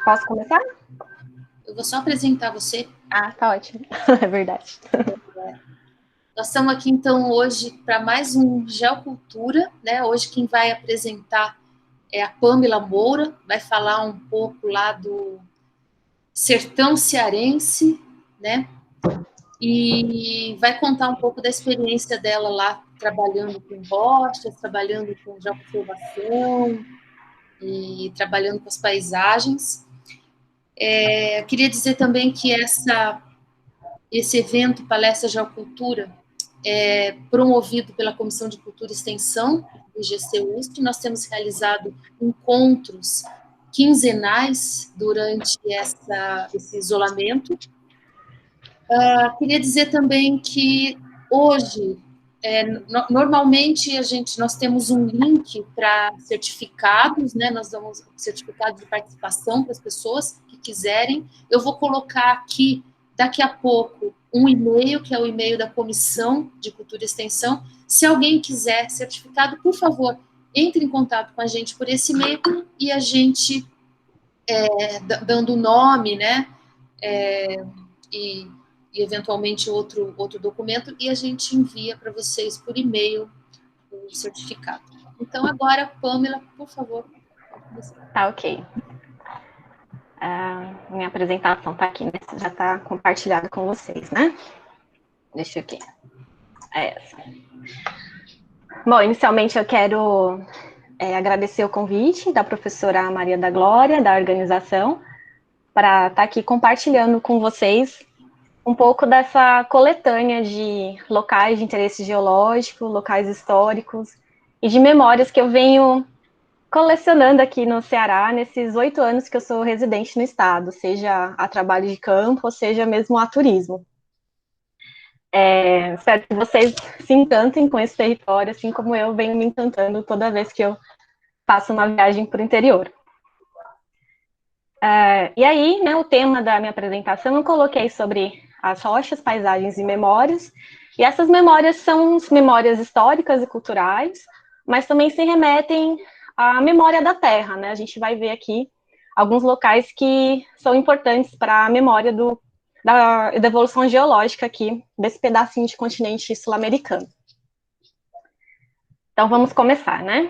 Posso começar? Eu vou só apresentar você. Ah, tá ótimo. É verdade. Nós estamos aqui, então, hoje para mais um Geocultura, né? Hoje quem vai apresentar é a Pamela Moura, vai falar um pouco lá do sertão cearense, né? E vai contar um pouco da experiência dela lá, trabalhando com rochas, trabalhando com geoconservação e trabalhando com as paisagens. Eu queria dizer também que esse evento, Palestra Geocultura, é promovido pela Comissão de Cultura e Extensão do IGC-USP. Nós temos realizado encontros quinzenais durante esse isolamento. Queria dizer também que hoje, normalmente nós temos um link para certificados, né? Nós damos certificado de participação para as pessoas que quiserem. Eu vou colocar aqui daqui a pouco um e-mail, que é o e-mail da Comissão de Cultura e Extensão. Se alguém quiser certificado, por favor, entre em contato com a gente por esse e-mail e a gente, dando o nome, né, e eventualmente outro documento, e a gente envia para vocês por e-mail o certificado. Então, agora, Pamela, por favor. Tá, ok. Minha apresentação tá aqui, né? Já tá compartilhado com vocês, né? Deixa eu aqui. É essa. Bom, inicialmente eu quero agradecer o convite da professora Maria da Glória, da organização, para estar aqui compartilhando com vocês um pouco dessa coletânea de locais de interesse geológico, locais históricos e de memórias que eu venho colecionando aqui no Ceará nesses 8 anos que eu sou residente no estado, seja a trabalho de campo, ou seja mesmo a turismo. Espero que vocês se encantem com esse território, assim como eu venho me encantando toda vez que eu faço uma viagem para o interior. E aí, né, o tema da minha apresentação eu coloquei sobre as rochas, paisagens e memórias, e essas memórias são memórias históricas e culturais, mas também se remetem à memória da terra, né? A gente vai ver aqui alguns locais que são importantes para a memória da evolução geológica aqui, desse pedacinho de continente sul-americano. Então, vamos começar, né?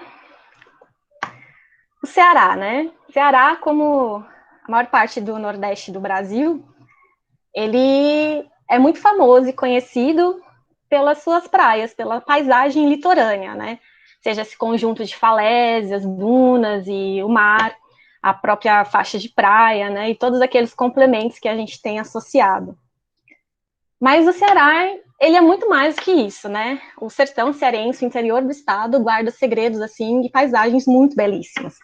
O Ceará, né? O Ceará, como a maior parte do Nordeste do Brasil, ele é muito famoso e conhecido pelas suas praias, pela paisagem litorânea, né? Seja esse conjunto de falésias, dunas e o mar, a própria faixa de praia, né? E todos aqueles complementos que a gente tem associado. Mas o Ceará, ele é muito mais que isso, né? O sertão cearense, o interior do estado, guarda segredos, assim, de paisagens muito belíssimas.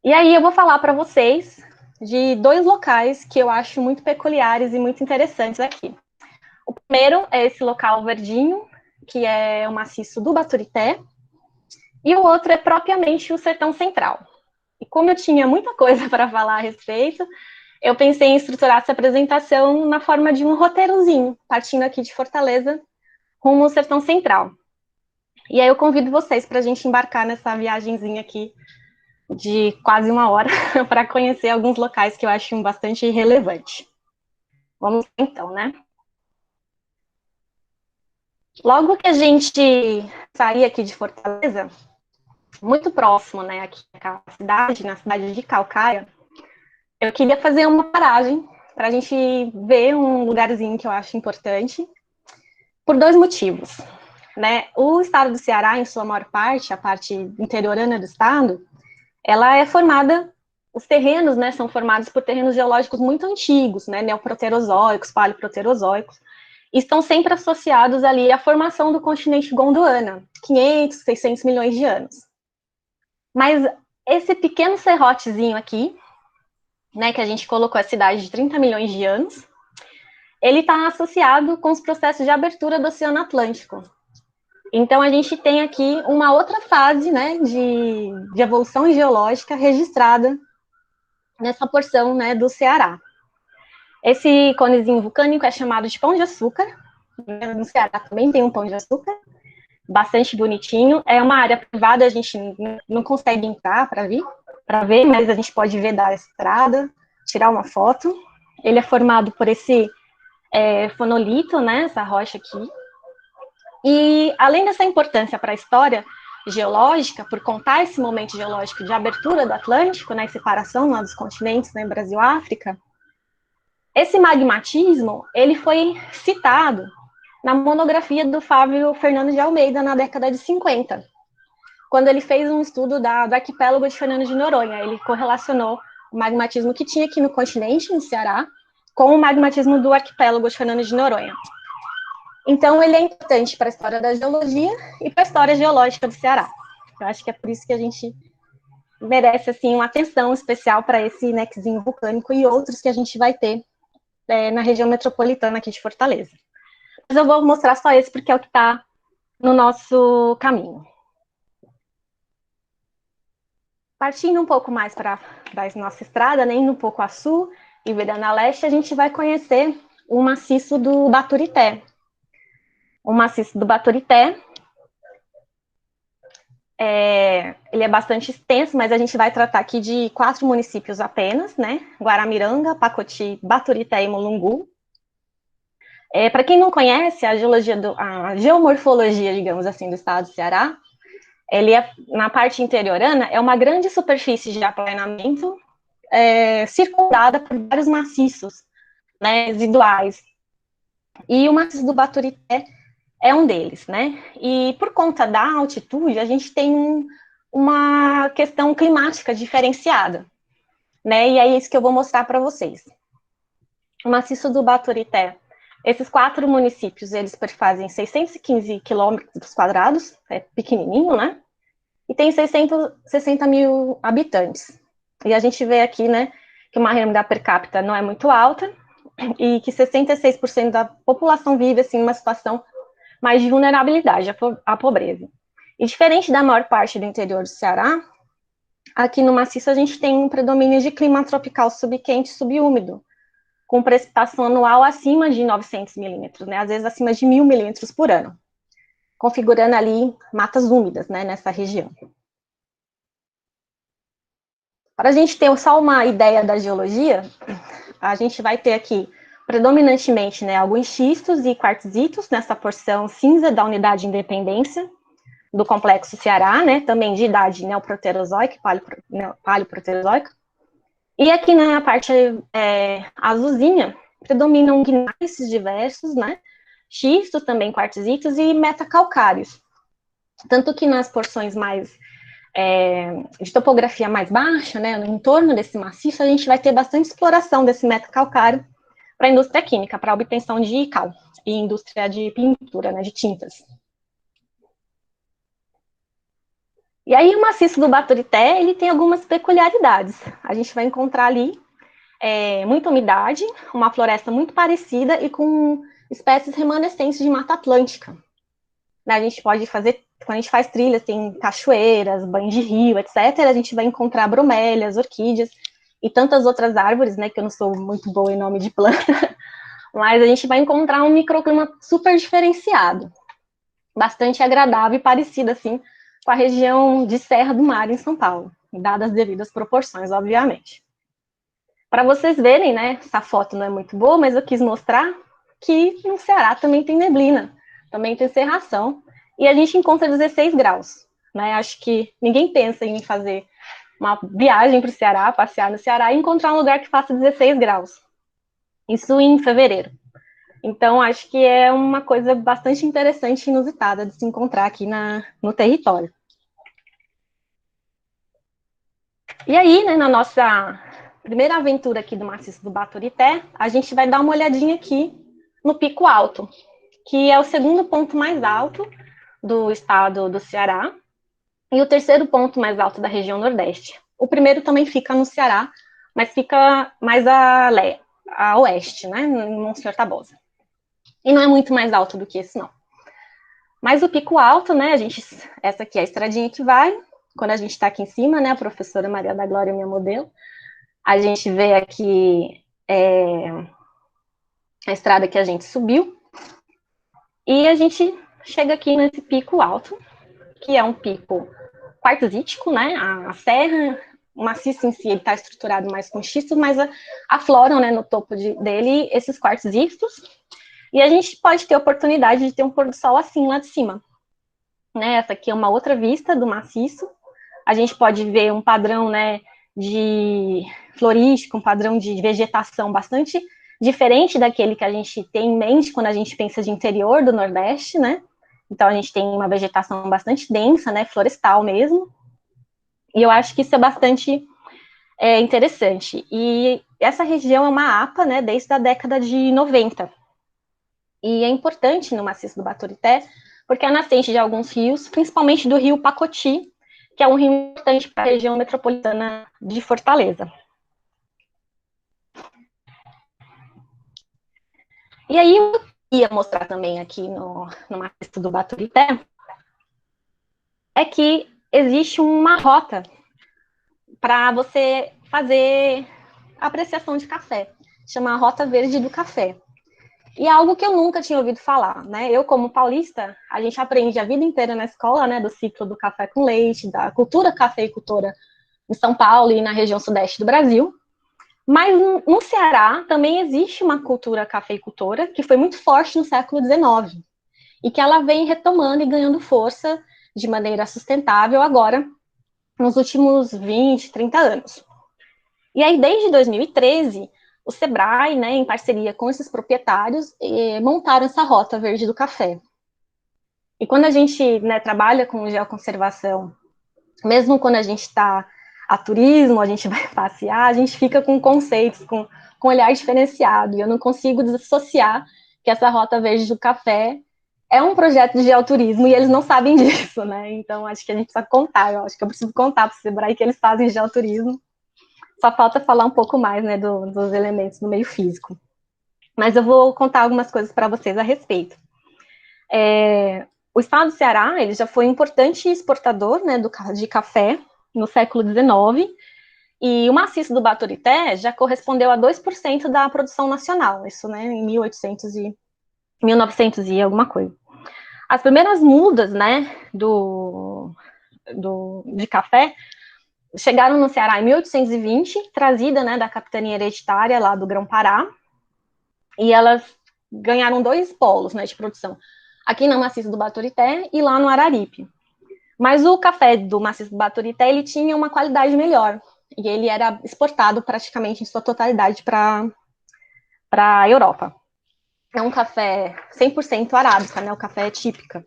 E aí eu vou falar para vocês de 2 locais que eu acho muito peculiares e muito interessantes aqui. O primeiro é esse local verdinho, que é o maciço do Baturité, e o outro é propriamente o Sertão Central. E como eu tinha muita coisa para falar a respeito, eu pensei em estruturar essa apresentação na forma de um roteirozinho, partindo aqui de Fortaleza, rumo ao Sertão Central. E aí eu convido vocês para a gente embarcar nessa viagenzinha aqui de quase 1 hora para conhecer alguns locais que eu acho bastante relevante. Vamos então, né? Logo que a gente sair aqui de Fortaleza, muito próximo, né, aqui na cidade de Calcaia, eu queria fazer uma paragem para a gente ver um lugarzinho que eu acho importante, por 2 motivos, né? O estado do Ceará, em sua maior parte, a parte interiorana do estado, ela é formada, os terrenos, né, são formados por terrenos geológicos muito antigos, né, neoproterozoicos, paleoproterozoicos, e estão sempre associados ali à formação do continente Gondwana, 500, 600 milhões de anos. Mas esse pequeno serrotezinho aqui, né, que a gente colocou a cidade de 30 milhões de anos, ele está associado com os processos de abertura do Oceano Atlântico. Então, a gente tem aqui uma outra fase, né, de evolução geológica registrada nessa porção, né, do Ceará. Esse conezinho vulcânico é chamado de Pão de Açúcar. No Ceará também tem um Pão de Açúcar, bastante bonitinho. É uma área privada, a gente não consegue entrar para ver, para ver, mas a gente pode ver da estrada, tirar uma foto. Ele é formado por esse fonolito, né, essa rocha aqui. E, além dessa importância para a história geológica, por contar esse momento geológico de abertura do Atlântico, né, separação lá dos continentes, né, Brasil e África, esse magmatismo, ele foi citado na monografia do Fábio Fernando de Almeida, na década de 50, quando ele fez um estudo do arquipélago de Fernando de Noronha. Ele correlacionou o magmatismo que tinha aqui no continente, no Ceará, com o magmatismo do arquipélago de Fernando de Noronha. Então, ele é importante para a história da geologia e para a história geológica do Ceará. Eu acho que é por isso que a gente merece, assim, uma atenção especial para esse nexinho vulcânico e outros que a gente vai ter na região metropolitana aqui de Fortaleza. Mas eu vou mostrar só esse porque é o que está no nosso caminho. Partindo um pouco mais para a nossa estrada, né, indo um pouco a sul e virando a leste, a gente vai conhecer o maciço do Baturité. O maciço do Baturité, ele é bastante extenso, mas a gente vai tratar aqui de 4 municípios apenas, né? Guaramiranga, Pacoti, Baturité e Mulungu. Para quem não conhece, a geomorfologia, digamos assim, do estado do Ceará, ele na parte interiorana, é uma grande superfície de aplanamento circundada por vários maciços, né, residuais. E o maciço do Baturité é um deles, né? E por conta da altitude, a gente tem uma questão climática diferenciada, né? E é isso que eu vou mostrar para vocês. O maciço do Baturité, esses 4 municípios, eles perfazem 615 quilômetros quadrados, é pequenininho, né? E tem 660 mil habitantes. E a gente vê aqui, né, que uma renda per capita não é muito alta e que 66% da população vive, assim, numa situação mais de vulnerabilidade à pobreza. E diferente da maior parte do interior do Ceará, aqui no maciço a gente tem um predomínio de clima tropical subquente e subúmido, com precipitação anual acima de 900 milímetros, né, às vezes acima de 1.000 milímetros por ano, configurando ali matas úmidas, né, nessa região. Para a gente ter só uma ideia da geologia, a gente vai ter aqui predominantemente, né, alguns xistos e quartzitos nessa porção cinza da unidade de independência do complexo Ceará, né, também de idade neoproterozoica, paleoproterozoica. E aqui na parte azulzinha predominam gneiss diversos, né, xistos também, quartzitos e metacalcários. Tanto que nas porções mais de topografia mais baixa, né, no entorno desse maciço, a gente vai ter bastante exploração desse metacalcário para a indústria química, para a obtenção de cal e indústria de pintura, né, de tintas. E aí o maciço do Baturité, ele tem algumas peculiaridades. A gente vai encontrar ali muita umidade, uma floresta muito parecida e com espécies remanescentes de Mata Atlântica. A gente pode fazer, quando a gente faz trilhas, tem cachoeiras, banho de rio, etc., a gente vai encontrar bromélias, orquídeas e tantas outras árvores, né, que eu não sou muito boa em nome de planta, mas a gente vai encontrar um microclima super diferenciado, bastante agradável e parecido, assim, com a região de Serra do Mar, em São Paulo, dadas as devidas proporções, obviamente. Para vocês verem, né, essa foto não é muito boa, mas eu quis mostrar que no Ceará também tem neblina, também tem cerração, e a gente encontra 16 graus, né? Acho que ninguém pensa em fazer uma viagem para o Ceará, passear no Ceará e encontrar um lugar que faça 16 graus. Isso em fevereiro. Então, acho que é uma coisa bastante interessante e inusitada de se encontrar aqui no território. E aí, né, na nossa primeira aventura aqui do maciço do Baturité, a gente vai dar uma olhadinha aqui no Pico Alto, que é o segundo ponto mais alto do estado do Ceará e o terceiro ponto mais alto da região Nordeste. O primeiro também fica no Ceará, mas fica mais a oeste, né, em Monsenhor Tabosa. E não é muito mais alto do que esse, não. Mas o Pico Alto, né, essa aqui é a estradinha que vai, quando a gente está aqui em cima, né, a professora Maria da Glória, minha modelo, a gente vê aqui a estrada que a gente subiu, e a gente chega aqui nesse pico alto, que é um pico quartzítico, né, a serra o maciço em si está estruturado mais com xistos, mas afloram, né, no topo dele esses quartzitos. E a gente pode ter a oportunidade de ter um pôr do sol assim lá de cima. Né? Essa aqui é uma outra vista do maciço. A gente pode ver um padrão, né, de florístico, um padrão de vegetação bastante diferente daquele que a gente tem em mente quando a gente pensa de interior do Nordeste, né? Então a gente tem uma vegetação bastante densa, né, florestal mesmo. E eu acho que isso é bastante interessante. E essa região é uma APA, né, desde a década de 90. E é importante no maciço do Baturité, porque é a nascente de alguns rios, principalmente do rio Pacoti, que é um rio importante para a região metropolitana de Fortaleza. E aí eu ia mostrar também aqui no maciço do Baturité, é que existe uma rota para você fazer apreciação de café, chama a Rota Verde do Café. E é algo que eu nunca tinha ouvido falar, né? Eu, como paulista, a gente aprende a vida inteira na escola, né, do ciclo do café com leite, da cultura cafeicultora em São Paulo e na região sudeste do Brasil. Mas no Ceará também existe uma cultura cafeicultora que foi muito forte no século XIX e que ela vem retomando e ganhando força de maneira sustentável agora, nos últimos 20, 30 anos. E aí, desde 2013, o Sebrae, né, em parceria com esses proprietários, montaram essa Rota Verde do Café. E quando a gente, né, trabalha com geoconservação, mesmo quando a gente está a turismo, a gente vai passear, a gente fica com conceitos, com olhar diferenciado. E eu não consigo dissociar que essa Rota Verde do Café é um projeto de geoturismo e eles não sabem disso, né? Então, acho que a gente precisa contar. Eu acho que eu preciso contar para o Sebrae que eles fazem geoturismo. Só falta falar um pouco mais, né, dos elementos do meio físico. Mas eu vou contar algumas coisas para vocês a respeito. O estado do Ceará, ele já foi um importante exportador, né, de café no século XIX, e o maciço do Baturité já correspondeu a 2% da produção nacional, isso, né, em 1900 e alguma coisa. As primeiras mudas, né, de café chegaram no Ceará em 1820, trazida, né, da capitania hereditária lá do Grão-Pará, e elas ganharam 2 polos, né, de produção, aqui na maciça do Baturité e lá no Araripe. Mas o café do maciço do Baturité, ele tinha uma qualidade melhor, e ele era exportado praticamente em sua totalidade para a Europa. É um café 100% arábica, né, o café típica.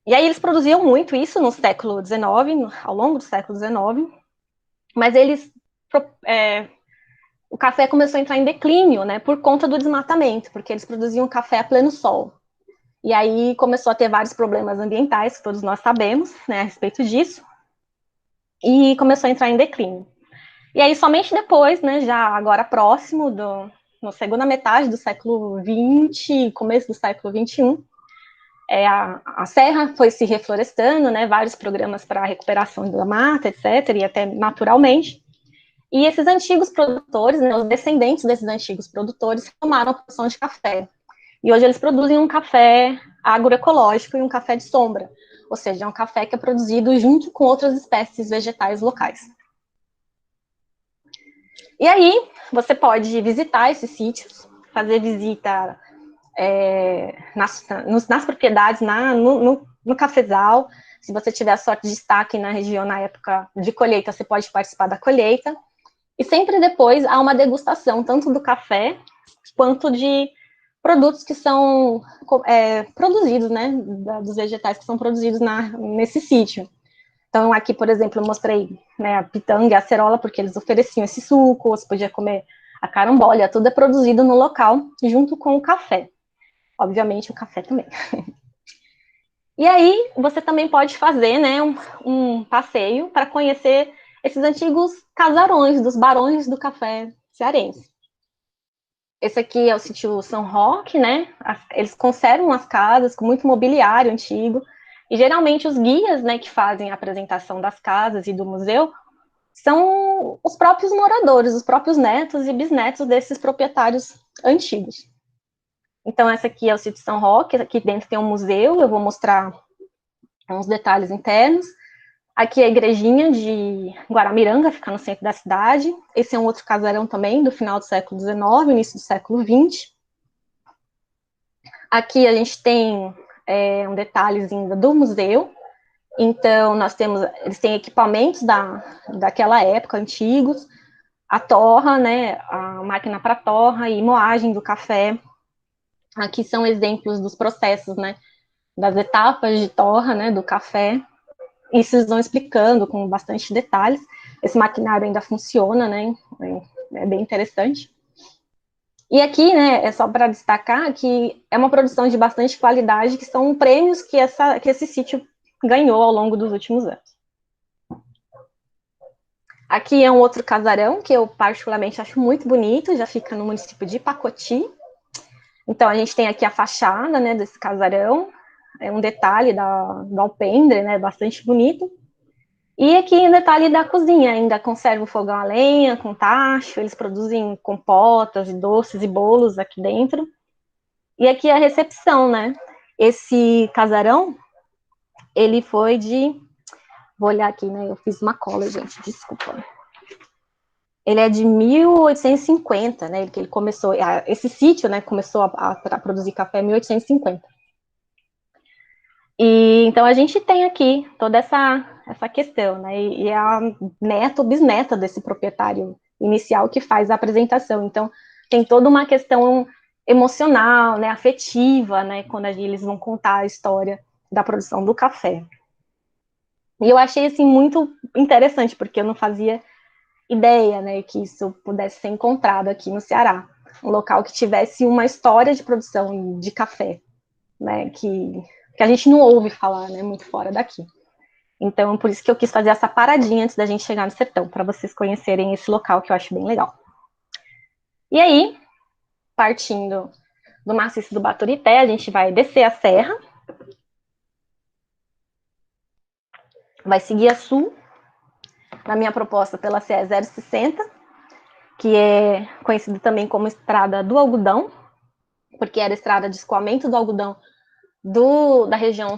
E aí eles produziam muito isso no século XIX, ao longo do século XIX, mas o café começou a entrar em declínio, né, por conta do desmatamento, porque eles produziam café a pleno sol. E aí começou a ter vários problemas ambientais, que todos nós sabemos, né, a respeito disso, e começou a entrar em declínio. E aí somente depois, né, já agora próximo, na segunda metade do século XX, começo do século XXI, a serra foi se reflorestando, né, vários programas para a recuperação da mata, etc., e até naturalmente. E esses antigos produtores, né, os descendentes desses antigos produtores, tomaram a produção de café. E hoje eles produzem um café agroecológico e um café de sombra, ou seja, é um café que é produzido junto com outras espécies vegetais locais. E aí, você pode visitar esses sítios, fazer visita nas propriedades, no cafezal. Se você tiver a sorte de estar aqui na região na época de colheita, você pode participar da colheita. E sempre depois há uma degustação, tanto do café, quanto de produtos que são produzidos, né, dos vegetais que são produzidos nesse sítio. Então, aqui, por exemplo, eu mostrei, né, a pitanga e a acerola, porque eles ofereciam esse suco, você podia comer a carambolha, tudo é produzido no local, junto com o café. Obviamente, o café também. E aí, você também pode fazer, né, um passeio para conhecer esses antigos casarões dos barões do café cearense. Esse aqui é o sítio São Roque, né? Eles conservam as casas com muito mobiliário antigo. E geralmente os guias, né, que fazem a apresentação das casas e do museu são os próprios moradores, os próprios netos e bisnetos desses proprietários antigos. Então, essa aqui é o sítio São Roque, aqui dentro tem um museu, eu vou mostrar uns detalhes internos. Aqui é a igrejinha de Guaramiranga, fica no centro da cidade. Esse é um outro casarão também, do final do século XIX, início do século XX. Aqui a gente tem um detalhezinho do museu. Então, eles têm equipamentos daquela época, antigos, a torra, né, a máquina para torra e moagem do café. Aqui são exemplos dos processos, né, das etapas de torra, né, do café. Isso eles vão explicando com bastante detalhes. Esse maquinário ainda funciona, né, é bem interessante. E aqui, né, é só para destacar que é uma produção de bastante qualidade, que são prêmios que esse sítio ganhou ao longo dos últimos anos. Aqui é um outro casarão que eu particularmente acho muito bonito, já fica no município de Pacoti. Então a gente tem aqui a fachada, né, desse casarão, é um detalhe do alpendre, né, bastante bonito. E aqui um detalhe da cozinha, ainda conserva o fogão a lenha com tacho, eles produzem compotas e doces e bolos aqui dentro. E aqui a recepção, né? Esse casarão, ele foi de... Vou olhar aqui, né? Eu fiz uma cola, gente, desculpa. Ele é de 1850, né? Que ele começou... Esse sítio, né? Começou a produzir café em 1850. E então a gente tem aqui toda essa questão, né? E é a neta ou bisneta desse proprietário inicial que faz a apresentação. Então tem toda uma questão emocional, né, afetiva, né, quando eles vão contar a história da produção do café. E eu achei assim muito interessante, porque eu não fazia ideia, né, que isso pudesse ser encontrado aqui no Ceará, um local que tivesse uma história de produção de café, né, que a gente não ouve falar, né, muito fora daqui. Então, por isso que eu quis fazer essa paradinha antes da gente chegar no sertão, para vocês conhecerem esse local que eu acho bem legal. E aí, partindo do maciço do Baturité, a gente vai descer a serra, vai seguir a sul, na minha proposta pela CE 060, que é conhecida também como Estrada do Algodão, porque era a estrada de escoamento do algodão da região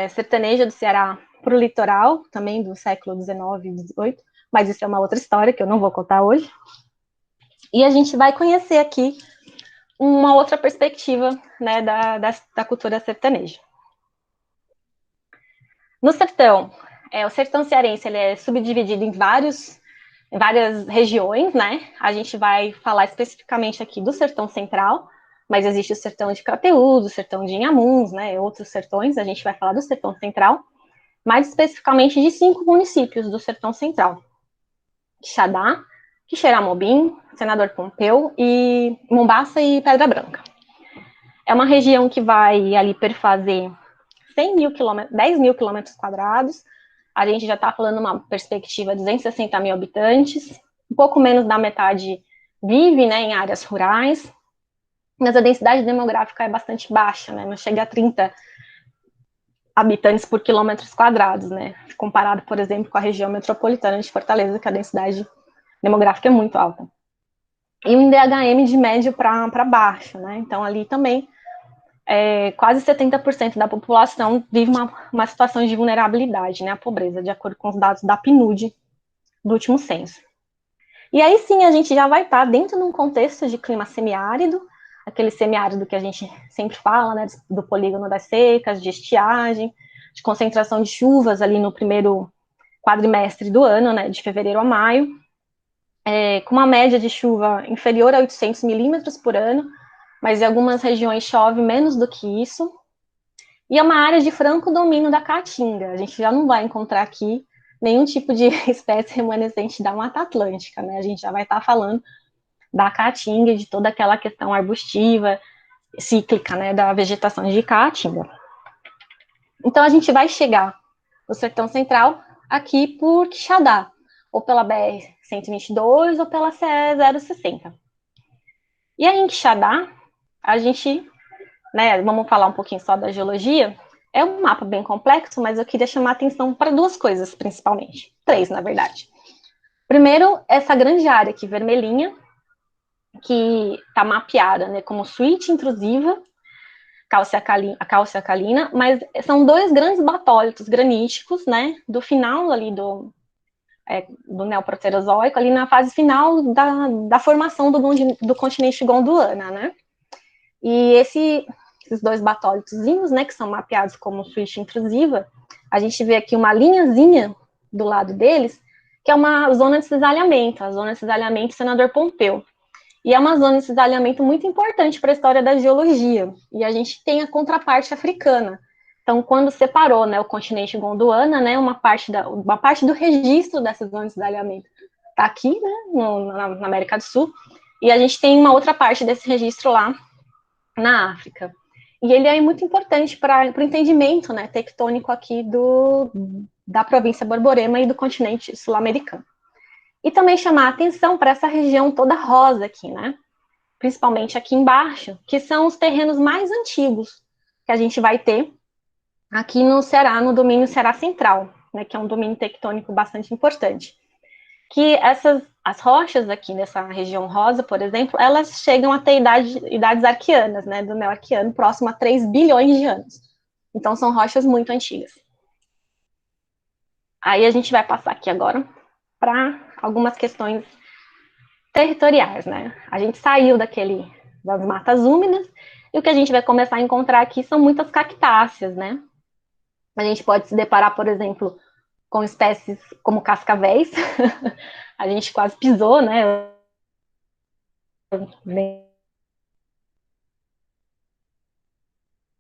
sertaneja do Ceará para o litoral, também do século XIX e XVIII, mas isso é uma outra história que eu não vou contar hoje. E a gente vai conhecer aqui uma outra perspectiva, né, da cultura sertaneja. No sertão, o sertão cearense ele é subdividido em várias regiões, né? A gente vai falar especificamente aqui do sertão central, mas existe o sertão de Crateús, o sertão de Inhamuns, né? Outros sertões, a gente vai falar do sertão central, mais especificamente de 5 municípios do sertão central: Quixadá, Quixeramobim, Senador Pompeu, e Mombaça e Pedra Branca. É uma região que vai ali perfazer 10 mil quilômetros quadrados. A gente já está falando uma perspectiva de 260 mil habitantes, um pouco menos da metade vive, né, em áreas rurais, mas a densidade demográfica é bastante baixa, né, não chega a 30 habitantes por quilômetros quadrados, né, comparado, por exemplo, com a região metropolitana de Fortaleza, que a densidade demográfica é muito alta. E um IDHM de médio para baixo, né, então ali também quase 70% da população vive uma situação de vulnerabilidade, né, a pobreza, de acordo com os dados da PNUD do último censo. E aí sim a gente já vai estar dentro de um contexto de clima semiárido, aquele semiárido que a gente sempre fala, né, do polígono das secas, de estiagem, de concentração de chuvas ali no primeiro quadrimestre do ano, né, de fevereiro a maio, com uma média de chuva inferior a 800 milímetros por ano, mas em algumas regiões chove menos do que isso, e é uma área de franco domínio da caatinga. A gente já não vai encontrar aqui nenhum tipo de espécie remanescente da Mata Atlântica, né? A gente já vai estar falando da caatinga e de toda aquela questão arbustiva, cíclica, né, da vegetação de caatinga. Então a gente vai chegar no sertão central aqui por Quixadá, ou pela BR-122 ou pela CE 060. E aí em Quixadá, a gente, né, vamos falar um pouquinho só da geologia. É um mapa bem complexo, mas eu queria chamar a atenção para 2 coisas, principalmente. 3, na verdade. Primeiro, essa grande área aqui, vermelhinha, que está mapeada, né, como suíte intrusiva, a cálcio alcalina, mas são dois grandes batólitos graníticos, né, do final ali do Neoproterozoico, ali na fase final da formação do continente Gondwana, né? E esses dois batólitos, né, que são mapeados como suíte intrusiva, a gente vê aqui uma linhazinha do lado deles, que é uma zona de cisalhamento, a zona de cisalhamento Senador Pompeu. E é uma zona de cisalhamento muito importante para a história da geologia. E a gente tem a contraparte africana. Então, quando separou, né, o continente Gondwana, né, uma parte do registro dessa zona de cisalhamento está aqui, né, na América do Sul, e a gente tem uma outra parte desse registro lá na África. E ele é muito importante para o entendimento, né, tectônico aqui da província Borborema e do continente sul-americano. E também chamar a atenção para essa região toda rosa aqui, né? Principalmente aqui embaixo, que são os terrenos mais antigos que a gente vai ter aqui no Ceará, no domínio Ceará Central, né, que é um domínio tectônico bastante importante. Que as rochas aqui nessa região rosa, por exemplo, elas chegam a ter idades arqueanas, né, do Neoarqueano, próximo a 3 bilhões de anos. Então, são rochas muito antigas. Aí a gente vai passar aqui agora para algumas questões territoriais, né? A gente saiu das matas úmidas e o que a gente vai começar a encontrar aqui são muitas cactáceas, né? A gente pode se deparar, por exemplo, com espécies como cascavéis. A gente quase pisou, né?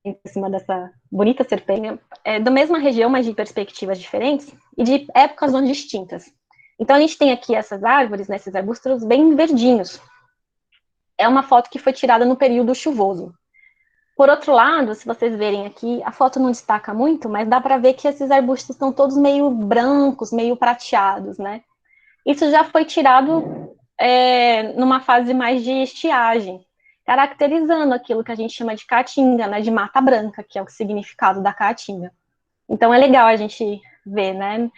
Em cima dessa bonita serpentia, da mesma região, mas de perspectivas diferentes e de épocas onde distintas. Então, a gente tem aqui essas árvores, né, esses arbustos bem verdinhos. É uma foto que foi tirada no período chuvoso. Por outro lado, se vocês verem aqui, a foto não destaca muito, mas dá para ver que esses arbustos estão todos meio brancos, meio prateados, né? Isso já foi tirado numa fase mais de estiagem, caracterizando aquilo que a gente chama de caatinga, né, de mata branca, que é o significado da caatinga. Então é legal a gente ver, né?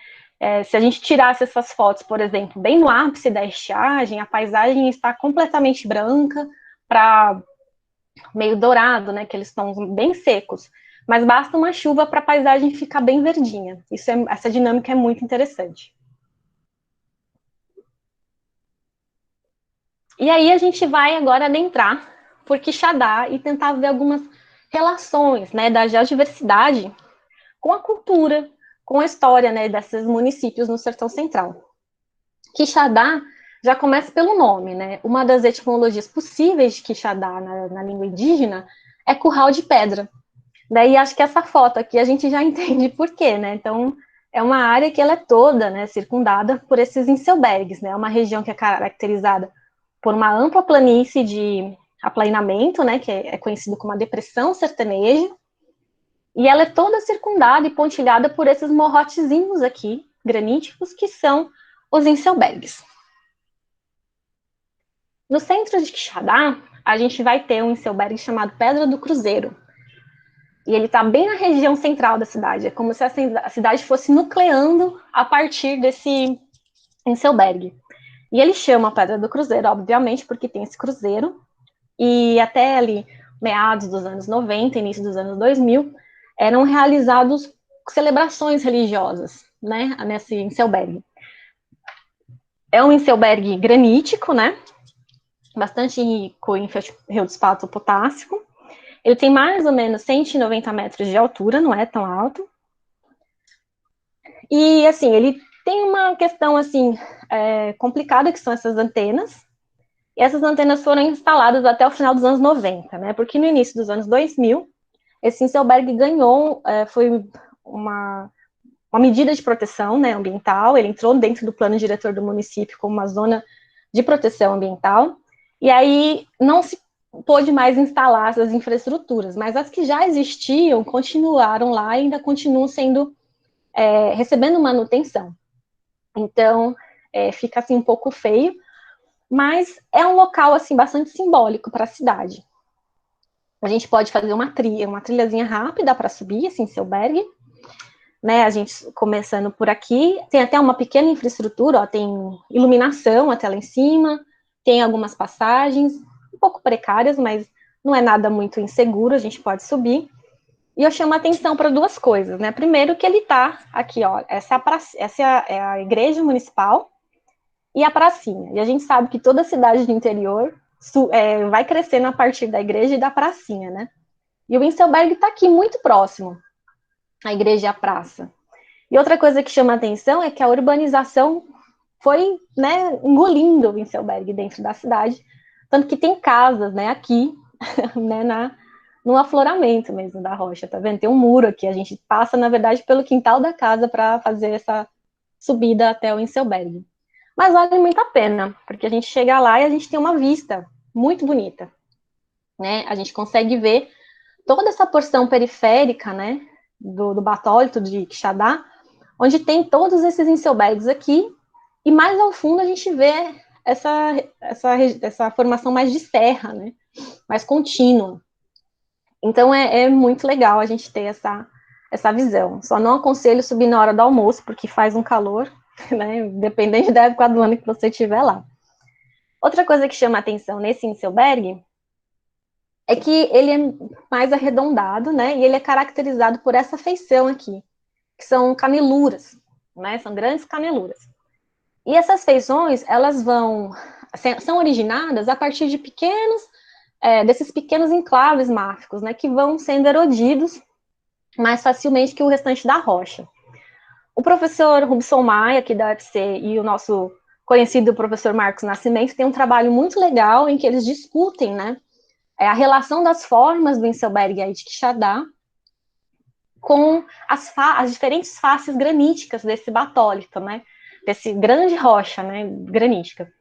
Se a gente tirasse essas fotos, por exemplo, bem no ápice da estiagem, a paisagem está completamente branca para meio dourado, né? Aqueles tons bem secos. Mas basta uma chuva para a paisagem ficar bem verdinha. Essa dinâmica é muito interessante. E aí a gente vai agora adentrar por Quixadá e tentar ver algumas relações, né, da geodiversidade com a cultura, com a história, né, desses municípios no Sertão Central. Quixadá já começa pelo nome, né? Uma das etimologias possíveis de Quixadá na língua indígena é curral de pedra. Daí acho que essa foto aqui a gente já entende por quê, né? Então é uma área que ela é toda, né, circundada por esses inselbergues, né? É uma região que é caracterizada por uma ampla planície de aplainamento, né, que é conhecido como a depressão sertaneja, e ela é toda circundada e pontilhada por esses morrotezinhos aqui, graníticos, que são os inselbergues. No centro de Quixadá, a gente vai ter um inselbergue chamado Pedra do Cruzeiro, e ele está bem na região central da cidade, é como se a cidade fosse nucleando a partir desse inselbergue. E ele chama Pedra do Cruzeiro, obviamente, porque tem esse cruzeiro, e até ali, meados dos anos 90, início dos anos 2000, eram realizadas celebrações religiosas, né, nesse inselbergue. É um inselbergue granítico, né, bastante rico em feldspato potássico. Ele tem mais ou menos 190 metros de altura, não é tão alto. E, assim, ele tem uma questão, assim, complicada, que são essas antenas. E essas antenas foram instaladas até o final dos anos 90, né? Porque no início dos anos 2000, esse inselbergue ganhou, foi uma medida de proteção, né, ambiental. Ele entrou dentro do plano diretor do município como uma zona de proteção ambiental. E aí não se pôde mais instalar essas infraestruturas, mas as que já existiam continuaram lá e ainda continuam sendo recebendo manutenção. Então fica assim um pouco feio, mas é um local assim bastante simbólico para a cidade. A gente pode fazer uma trilhazinha rápida para subir esse inselbergue, né? A gente começando por aqui, tem até uma pequena infraestrutura, ó, tem iluminação até lá em cima, tem algumas passagens, um pouco precárias, mas não é nada muito inseguro, a gente pode subir. E eu chamo a atenção para duas coisas, né? Primeiro que ele está aqui, ó, essa é a igreja municipal e a pracinha. E a gente sabe que toda cidade do interior vai crescendo a partir da igreja e da pracinha, né? E o Winselberg está aqui muito próximo, a igreja e a praça. E outra coisa que chama a atenção é que a urbanização foi, né, engolindo o Winselberg dentro da cidade, tanto que tem casas, né, aqui, né, no afloramento mesmo da rocha, tá vendo? Tem um muro aqui, a gente passa, na verdade, pelo quintal da casa para fazer essa subida até o Winselberg. Mas vale muito a pena, porque a gente chega lá e a gente tem uma vista muito bonita, né? A gente consegue ver toda essa porção periférica, né, do Batólito de Quixadá, onde tem todos esses Winselbergs aqui, e mais ao fundo a gente vê essa formação mais de serra, né, mais contínua. Então é muito legal a gente ter essa visão. Só não aconselho subir na hora do almoço, porque faz um calor, né, dependente da época do ano que você estiver lá. Outra coisa que chama a atenção nesse Winselberg é que ele é mais arredondado, né, e ele é caracterizado por essa feição aqui, que são caneluras, né, são grandes caneluras. E essas feições, elas são originadas a partir de desses pequenos enclaves máficos, né, que vão sendo erodidos mais facilmente que o restante da rocha. O professor Rubson Maia, aqui da UFC, e o nosso conhecido professor Marcos Nascimento, tem um trabalho muito legal em que eles discutem, né, a relação das formas do Winselberg aí de Quixadá com as diferentes faces graníticas desse batólito, né, desse grande rocha, né, granítica.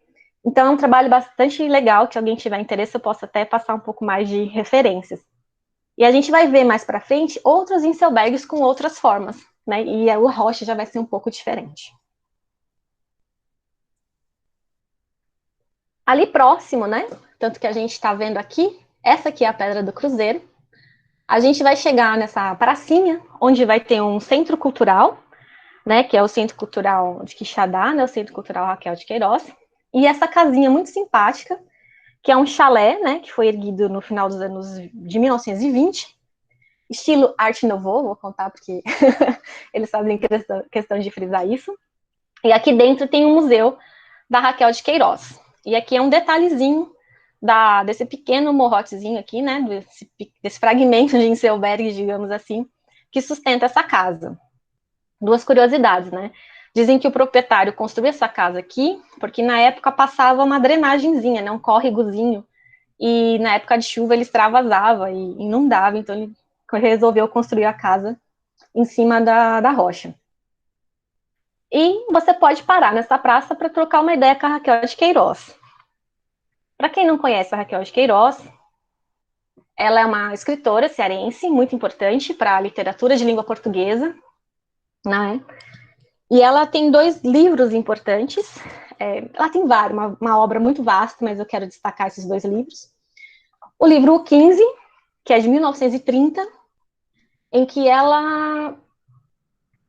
Então é um trabalho bastante legal, que se alguém tiver interesse eu posso até passar um pouco mais de referências. E a gente vai ver mais para frente outros Winselbergs com outras formas, né, e a rocha já vai ser um pouco diferente. Ali próximo, né, tanto que a gente está vendo aqui, essa aqui é a Pedra do Cruzeiro. A gente vai chegar nessa pracinha, onde vai ter um centro cultural, né, que é o Centro Cultural de Quixadá, né, o Centro Cultural Raquel de Queiroz, e essa casinha muito simpática, que é um chalé, né, que foi erguido no final dos anos de 1920, estilo Art Nouveau, vou contar porque eles fazem questão de frisar isso. E aqui dentro tem um museu da Raquel de Queiroz. E aqui é um detalhezinho desse pequeno morrotezinho aqui, né, desse fragmento de Winselberg, digamos assim, que sustenta essa casa. Duas curiosidades, né? Dizem que o proprietário construiu essa casa aqui porque na época passava uma drenagenzinha, né, um córregozinho, e na época de chuva ele extravasava e inundava, então ele resolveu construir a casa em cima da rocha. E você pode parar nessa praça para trocar uma ideia com a Raquel de Queiroz. Para quem não conhece a Raquel de Queiroz, ela é uma escritora cearense muito importante para a literatura de língua portuguesa, né? E ela tem 2 livros importantes. Ela tem uma obra muito vasta, mas eu quero destacar esses 2 livros. O livro 15, que é de 1930, em que ela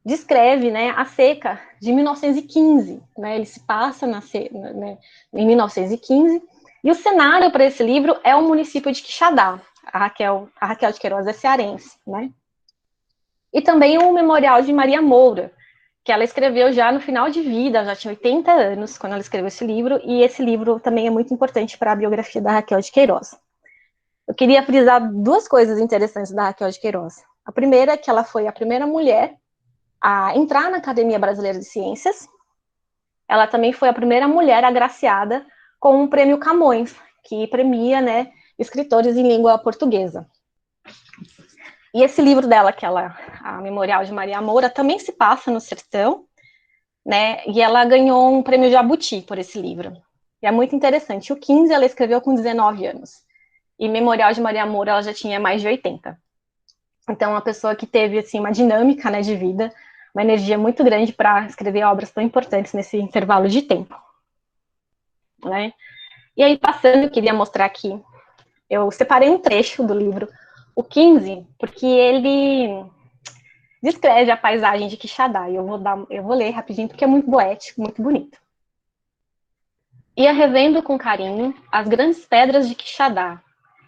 descreve, né, a seca de 1915. Né, ele se passa em 1915, e o cenário para esse livro é o município de Quixadá. A Raquel de Queiroz é cearense, né? E também o Memorial de Maria Moura, que ela escreveu já no final de vida, já tinha 80 anos quando ela escreveu esse livro, e esse livro também é muito importante para a biografia da Raquel de Queiroz. Eu queria frisar 2 coisas interessantes da Raquel de Queiroz. A primeira é que ela foi a primeira mulher a entrar na Academia Brasileira de Ciências. Ela também foi a primeira mulher agraciada com o Prêmio Camões, que premia, né, escritores em língua portuguesa. E esse livro dela, a Memorial de Maria Moura, também se passa no sertão, né, e ela ganhou um prêmio Jabuti por esse livro. E é muito interessante. O 15 ela escreveu com 19 anos. E Memorial de Maria Moura ela já tinha mais de 80. Então, uma pessoa que teve assim, uma dinâmica, né, de vida, uma energia muito grande para escrever obras tão importantes nesse intervalo de tempo. Né? E aí, passando, eu queria mostrar aqui, eu separei um trecho do livro, o 15, porque ele descreve a paisagem de Quixadá, e eu vou ler rapidinho, porque é muito poético, muito bonito. Ia revendo com carinho as grandes pedras de Quixadá,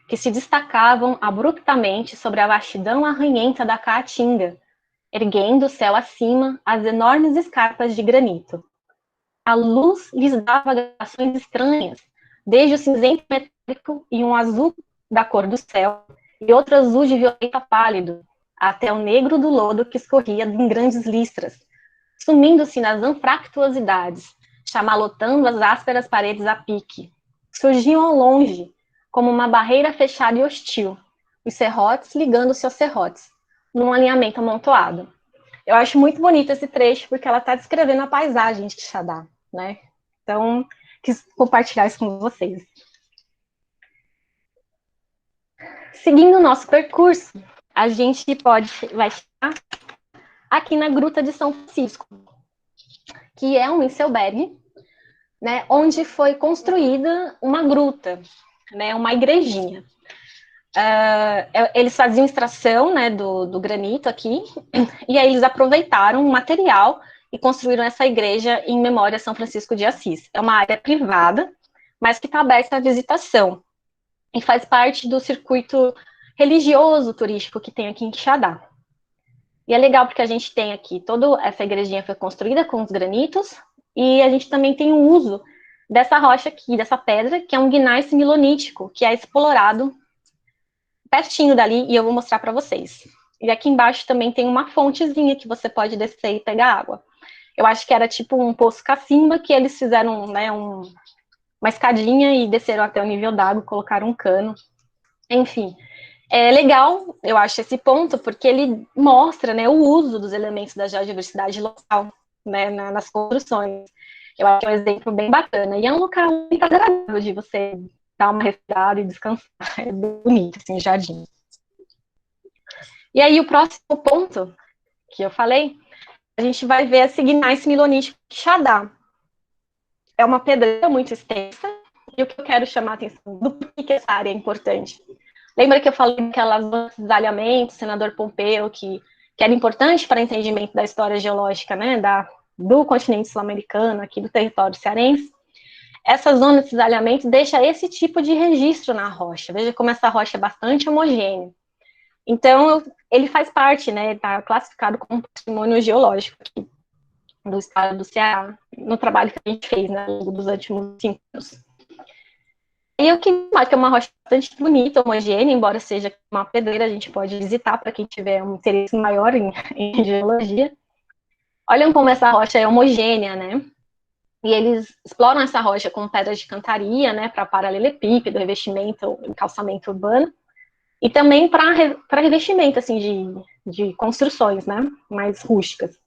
que se destacavam abruptamente sobre a vastidão arranhenta da Caatinga, erguendo o céu acima as enormes escarpas de granito. A luz lhes dava gradações estranhas, desde o cinzento metálico e um azul da cor do céu, e outro azul de violeta pálido, até o negro do lodo que escorria em grandes listras, sumindo-se nas anfractuosidades, chamalotando as ásperas paredes a pique. Surgiam ao longe, como uma barreira fechada e hostil, os serrotes ligando-se aos serrotes, num alinhamento amontoado. Eu acho muito bonito esse trecho, porque ela está descrevendo a paisagem de Quixadá, né? Então, quis compartilhar isso com vocês. Seguindo o nosso percurso, a gente vai chegar aqui na Gruta de São Francisco, que é um Inselberg, né, onde foi construída uma gruta, né, uma igrejinha. Eles faziam extração, né, do granito aqui, e aí eles aproveitaram o material e construíram essa igreja em memória a São Francisco de Assis. É uma área privada, mas que está aberta à visitação, e faz parte do circuito religioso turístico que tem aqui em Quixadá. E é legal porque a gente tem aqui, toda essa igrejinha foi construída com os granitos, e a gente também tem o uso dessa rocha aqui, dessa pedra, que é um gneiss milonítico, que é explorado pertinho dali, e eu vou mostrar para vocês. E aqui embaixo também tem uma fontezinha que você pode descer e pegar água. Eu acho que era tipo um poço cacimba, que eles fizeram, né, uma escadinha e desceram até o nível d'água, colocaram um cano. Enfim, é legal, eu acho, esse ponto, porque ele mostra, né, o uso dos elementos da geodiversidade local, né, nas construções. Eu acho que é um exemplo bem bacana. E é um local muito agradável de você dar uma respirada e descansar. É bem bonito, assim, o jardim. E aí, o próximo ponto que eu falei, a gente vai ver esse gneiss milonítico de Quixadá. É uma pedra muito extensa, e o que eu quero chamar a atenção do porquê essa área é importante. Lembra que eu falei daquelas desalhamentos, senador Pompeu, que era importante para o entendimento da história geológica, né, do continente sul-americano, aqui do território cearense? Essa zona de cisalhamento deixa esse tipo de registro na rocha. Veja como essa rocha é bastante homogênea. Então, ele faz parte, né, está classificado como patrimônio geológico aqui do estado do Ceará, no trabalho que a gente fez, né, ao longo dos últimos 5 anos. E o que é uma rocha bastante bonita, homogênea, embora seja uma pedreira, a gente pode visitar para quem tiver um interesse maior em geologia. Olham como essa rocha é homogênea, né? E eles exploram essa rocha com pedras de cantaria, né, para paralelepípedo, revestimento, calçamento urbano, e também para revestimento, assim, de construções, né, mais rústicas.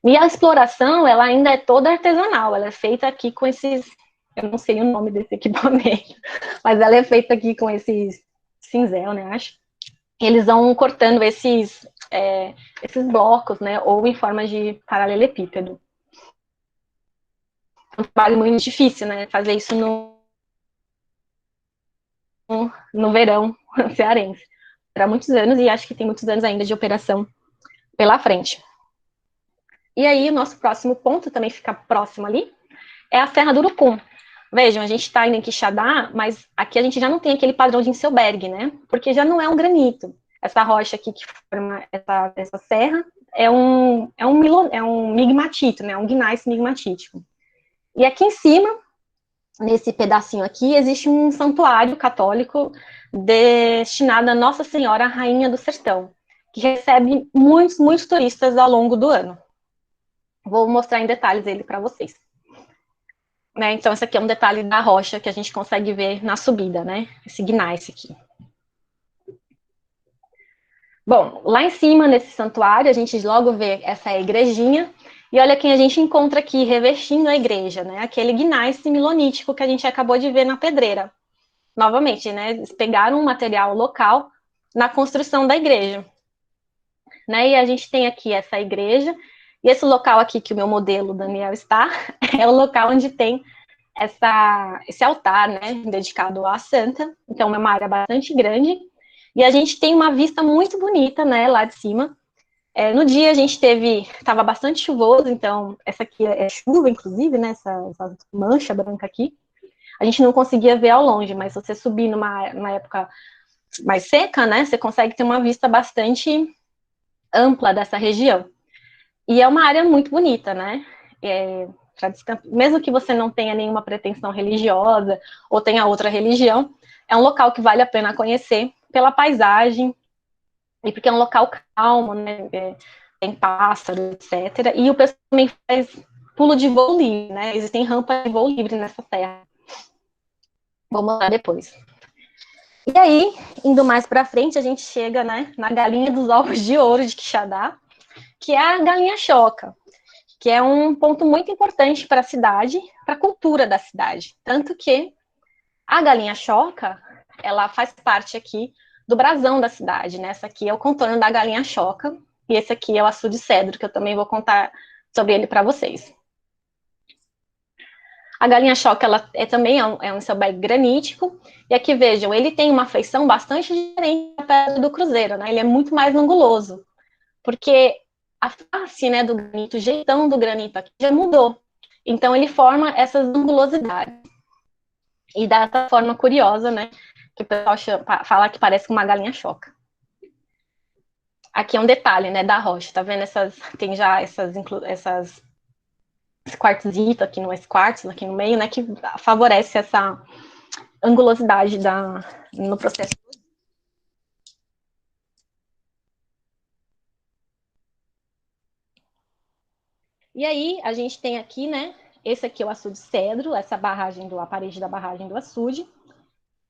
E a exploração, ela ainda é toda artesanal, ela é feita aqui com esses, eu não sei o nome desse equipamento, mas ela é feita aqui com esses cinzel, né, acho. Eles vão cortando esses blocos, né, ou em forma de paralelepípedo. É um trabalho muito difícil, né, fazer isso no verão cearense. Para muitos anos, e acho que tem muitos anos ainda de operação pela frente. E aí, o nosso próximo ponto, também fica próximo ali, é a Serra do Urucum. Vejam, a gente está indo em Quixadá, mas aqui a gente já não tem aquele padrão de Inselberg, né? Porque já não é um granito. Essa rocha aqui que forma essa serra é um migmatito, né? Um gneiss migmatítico. E aqui em cima, nesse pedacinho aqui, existe um santuário católico destinado a Nossa Senhora, Rainha do Sertão, que recebe muitos, muitos turistas ao longo do ano. Vou mostrar em detalhes ele para vocês. Né, então, esse aqui é um detalhe da rocha que a gente consegue ver na subida, né? Esse gneiss aqui. Bom, lá em cima, nesse santuário, a gente logo vê essa igrejinha, e olha quem a gente encontra aqui revestindo a igreja, né? Aquele gneiss milonítico que a gente acabou de ver na pedreira. Novamente, né? Eles pegaram um material local na construção da igreja. Né? E a gente tem aqui essa igreja, e esse local aqui que o meu modelo, Daniel, está, é o local onde tem esse altar, né, dedicado à santa. Então, é uma área bastante grande, e a gente tem uma vista muito bonita, né, lá de cima. No dia a gente estava bastante chuvoso, então, essa aqui é chuva, inclusive, né, essa mancha branca aqui. A gente não conseguia ver ao longe, mas se você subir numa época mais seca, né, você consegue ter uma vista bastante ampla dessa região. E é uma área muito bonita, né? Mesmo que você não tenha nenhuma pretensão religiosa ou tenha outra religião, é um local que vale a pena conhecer pela paisagem e porque é um local calmo, né? Tem pássaros, etc. E o pessoal também faz pulo de voo livre, né? Existem rampas de voo livre nessa terra. Vamos lá depois. E aí, indo mais para frente, a gente chega, né, na galinha dos ovos de ouro de Quixadá, que é a galinha choca, que é um ponto muito importante para a cidade, para a cultura da cidade. Tanto que a galinha choca, ela faz parte aqui do brasão da cidade, né? Essa aqui é o contorno da galinha choca, e esse aqui é o açude cedro, que eu também vou contar sobre ele para vocês. A galinha choca, ela também é um céu-bag granítico, e aqui vejam, ele tem uma feição bastante diferente da pedra do cruzeiro, né? Ele é muito mais anguloso, porque a face, né, do granito, o jeitão do granito aqui já mudou. Então ele forma essas angulosidades. E dá essa forma curiosa, né, que o pessoal fala que parece uma galinha choca. Aqui é um detalhe, né, da rocha, tá vendo? Tem já esse quartzito aqui no quartzo aqui no meio, né, que favorece essa angulosidade no processo. E aí, a gente tem aqui, né, esse aqui é o açude cedro, essa barragem a parede da barragem do açude.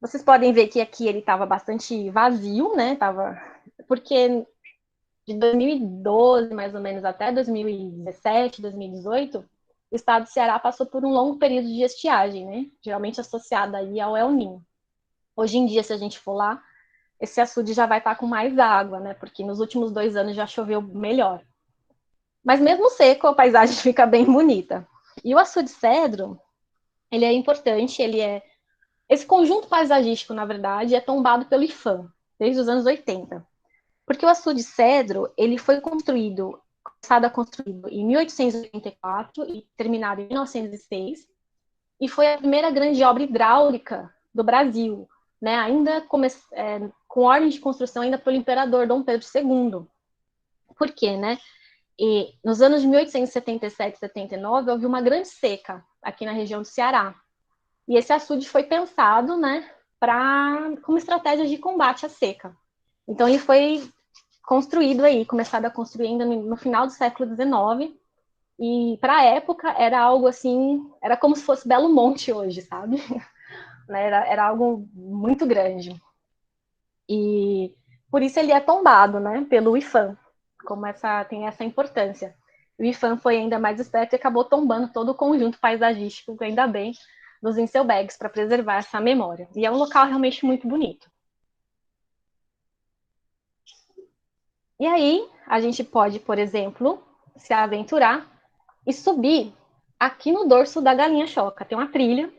Vocês podem ver que aqui ele estava bastante vazio, né, porque de 2012, mais ou menos, até 2017, 2018, o estado do Ceará passou por um longo período de estiagem, né, geralmente associada aí ao El Niño. Hoje em dia, se a gente for lá, esse açude já vai estar com mais água, né, porque nos últimos 2 anos já choveu melhor. Mas mesmo seco, a paisagem fica bem bonita. E o açude cedro, ele é importante, esse conjunto paisagístico, na verdade, é tombado pelo IPHAN, desde os anos 80. Porque o açude cedro, ele foi começado a construído em 1884 e terminado em 1906, e foi a primeira grande obra hidráulica do Brasil, né? Com ordem de construção ainda pelo imperador Dom Pedro II. Por quê, né? E nos anos de 1877 e 79, houve uma grande seca aqui na região do Ceará. E esse açude foi pensado, né, como estratégia de combate à seca. Então, ele foi construído aí, começado a construir ainda no final do século XIX. E, para a época, era algo assim, era como se fosse Belo Monte hoje, sabe? Era algo muito grande. E por isso ele é tombado, né, pelo IPHAN, tem essa importância. O IPHAN foi ainda mais esperto e acabou tombando todo o conjunto paisagístico, ainda bem, dos Inselbergs, para preservar essa memória. E é um local realmente muito bonito. E aí, a gente pode, por exemplo, se aventurar e subir aqui no dorso da galinha choca. Tem uma trilha,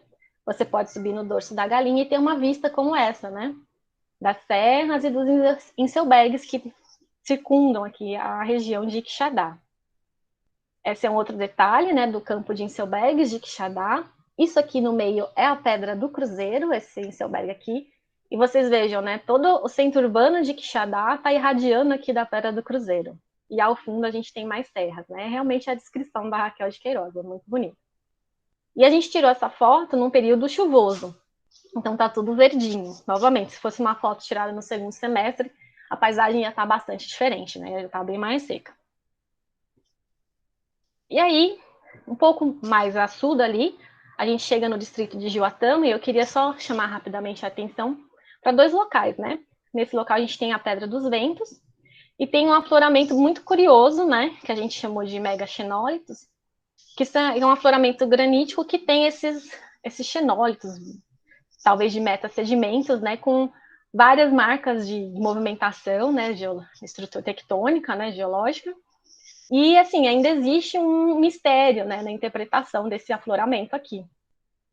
você pode subir no dorso da galinha e ter uma vista como essa, né? Das serras e dos Inselbergs que circundam aqui a região de Quixadá. Esse é um outro detalhe, né, do campo de Inselbergs de Quixadá. Isso aqui no meio é a Pedra do Cruzeiro, esse Inselberg aqui. E vocês vejam, né, todo o centro urbano de Quixadá está irradiando aqui da Pedra do Cruzeiro. E ao fundo a gente tem mais terras, né? Realmente a descrição da Raquel de Queiroz, é muito bonito. E a gente tirou essa foto num período chuvoso. Então tá tudo verdinho. Novamente, se fosse uma foto tirada no segundo semestre, a paisagem ia estar bastante diferente, né? Ia estar bem mais seca. E aí, um pouco mais a sul dali, a gente chega no distrito de Juatama, e eu queria só chamar rapidamente a atenção para 2 locais, né? Nesse local a gente tem a Pedra dos Ventos, e tem um afloramento muito curioso, né? Que a gente chamou de megaxenólitos, que é um afloramento granítico que tem esses xenólitos, talvez de metasedimentos, né? Com várias marcas de movimentação, né? Estrutura tectônica, né? Geológica. E, assim, ainda existe um mistério, né, na interpretação desse afloramento aqui.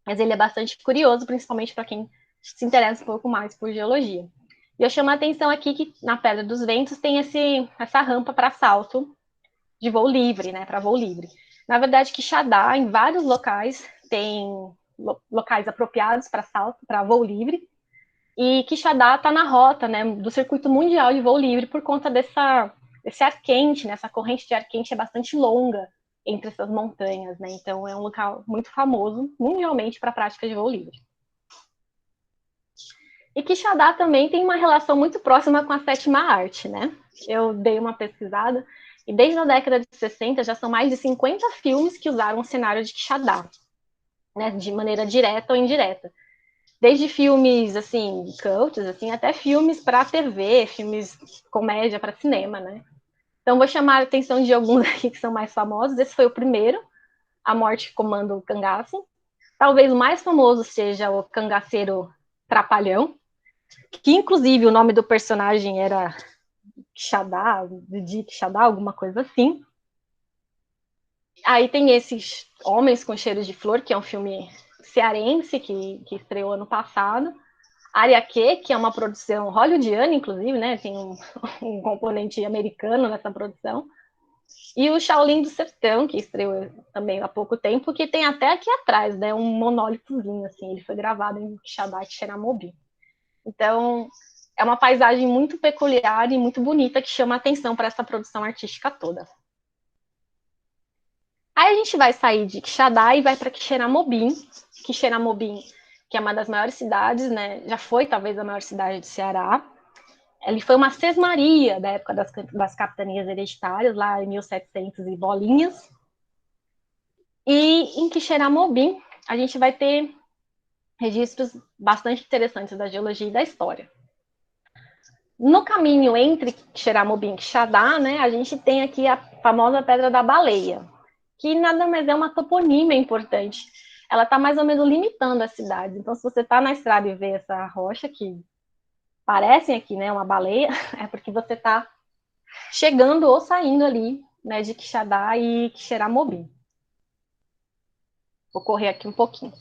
Mas ele é bastante curioso, principalmente para quem se interessa um pouco mais por geologia. E eu chamo a atenção aqui que na Pedra dos Ventos tem essa rampa para salto de voo livre, né, para voo livre. Na verdade, Quixadá, em vários locais, tem locais apropriados para salto, para voo livre. E Quixadá está na rota, né, do circuito mundial de voo livre por conta desse ar quente, né, essa corrente de ar quente é bastante longa entre essas montanhas, né, então é um local muito famoso mundialmente para a prática de voo livre. E Quixadá também tem uma relação muito próxima com a sétima arte, né? Eu dei uma pesquisada e desde a década de 60 já são mais de 50 filmes que usaram o cenário de Quixadá, né, de maneira direta ou indireta. Desde filmes, assim, cults, assim, até filmes para TV, filmes comédia para cinema, né? Então vou chamar a atenção de alguns aqui que são mais famosos. Esse foi o primeiro, A Morte Comanda o Cangaço. Talvez o mais famoso seja o Cangaceiro Trapalhão, que inclusive o nome do personagem era Quixadá, de Quixadá, alguma coisa assim. Aí tem esses Homens com Cheiro de Flor, que é um filme cearense que estreou ano passado. Ariaque, que é uma produção hollywoodiana, inclusive, né? Tem um componente americano nessa produção. E o Shaolin do Sertão, que estreou também há pouco tempo, que tem até aqui atrás, né? Um monólitozinho, assim. Ele foi gravado em Quixadá e Xeramobim. Então, é uma paisagem muito peculiar e muito bonita que chama a atenção para essa produção artística toda. Aí a gente vai sair de Quixadá e vai para Quixeramobim. Quixeramobim, que é uma das maiores cidades, né? Já foi talvez a maior cidade do Ceará. Ele foi uma sesmaria da época das capitanias hereditárias, lá em 1700 e bolinhas. E em Quixeramobim, a gente vai ter registros bastante interessantes da geologia e da história. No caminho entre Quixeramobim e Quixadá, né, a gente tem aqui a famosa Pedra da Baleia, que nada mais é uma toponímia importante. Ela está mais ou menos limitando as cidades. Então, se você está na estrada e vê essa rocha, que parecem aqui, né, uma baleia, é porque você está chegando ou saindo ali, né, de Quixadá e Quixeramobim. Vou correr aqui um pouquinho.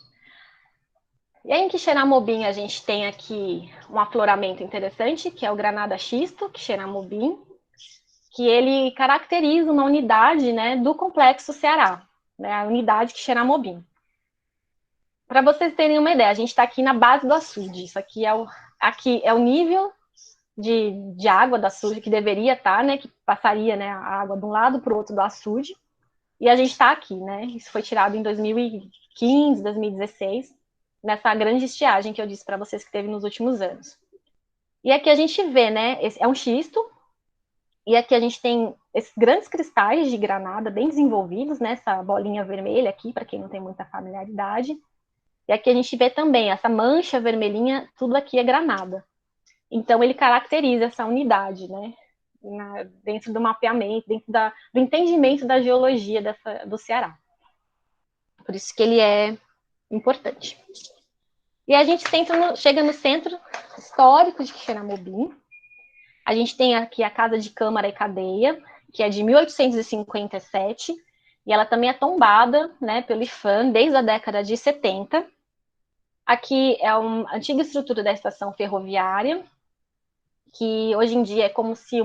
E aí, em Quixeramobim, a gente tem aqui um afloramento interessante, que é o Granada Xisto, Quixeramobim, que ele caracteriza uma unidade, né, do Complexo Ceará, né, a unidade Quixeramobim. Para vocês terem uma ideia, a gente está aqui na base do açude. Isso aqui é o nível de água do açude que deveria estar, né, que passaria, né, a água de um lado para o outro do açude. E a gente está aqui, né? Isso foi tirado em 2015, 2016, nessa grande estiagem que eu disse para vocês que teve nos últimos anos. E aqui a gente vê, né? É um xisto, e aqui a gente tem esses grandes cristais de granada bem desenvolvidos, né? Essa bolinha vermelha aqui, para quem não tem muita familiaridade. E aqui a gente vê também essa mancha vermelhinha, tudo aqui é granada. Então ele caracteriza essa unidade, né? Dentro do mapeamento, dentro do entendimento da geologia do Ceará. Por isso que ele é importante. E a gente chega no centro histórico de Quixeramobim. A gente tem aqui a Casa de Câmara e Cadeia, que é de 1857, e ela também é tombada, né, pelo IPHAN desde a década de 70. Aqui é uma antiga estrutura da estação ferroviária, que hoje em dia é como se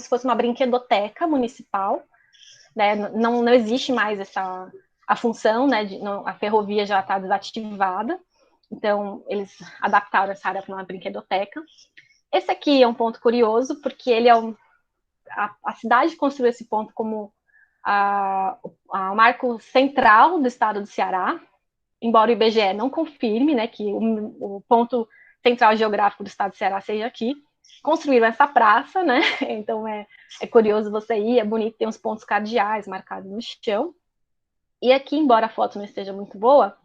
fosse uma brinquedoteca municipal, né? Não existe mais a função, né? A ferrovia já está desativada, então eles adaptaram essa área para uma brinquedoteca. Esse aqui é um ponto curioso, porque ele é a cidade construiu esse ponto como o marco central do estado do Ceará, embora o IBGE não confirme, né, que o ponto central geográfico do estado do Ceará seja aqui. Construíram essa praça, né? Então é curioso você ir, é bonito, tem uns pontos cardeais marcados no chão. E aqui, embora a foto não esteja muito boa,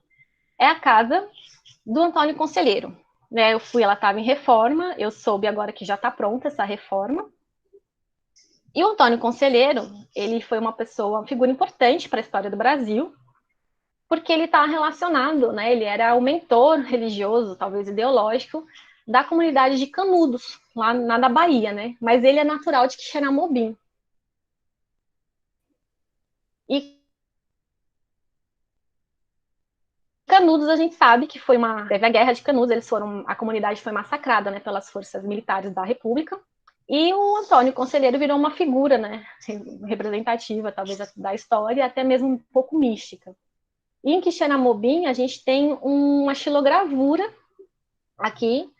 é a casa do Antônio Conselheiro. Né? Eu fui, ela estava em reforma, eu soube agora que já está pronta essa reforma. E o Antônio Conselheiro, ele foi uma figura importante para a história do Brasil, porque ele está relacionado, né? Ele era o mentor religioso, talvez ideológico, da comunidade de Canudos, lá na Bahia, né? Mas ele é natural de Quixeramobim. E Canudos, a gente sabe que teve a guerra de Canudos, a comunidade foi massacrada, né, pelas forças militares da República, e o Antônio Conselheiro virou uma figura, né, representativa, talvez, da história, até mesmo um pouco mística. E em Quixeramobim, a gente tem uma xilogravura aqui,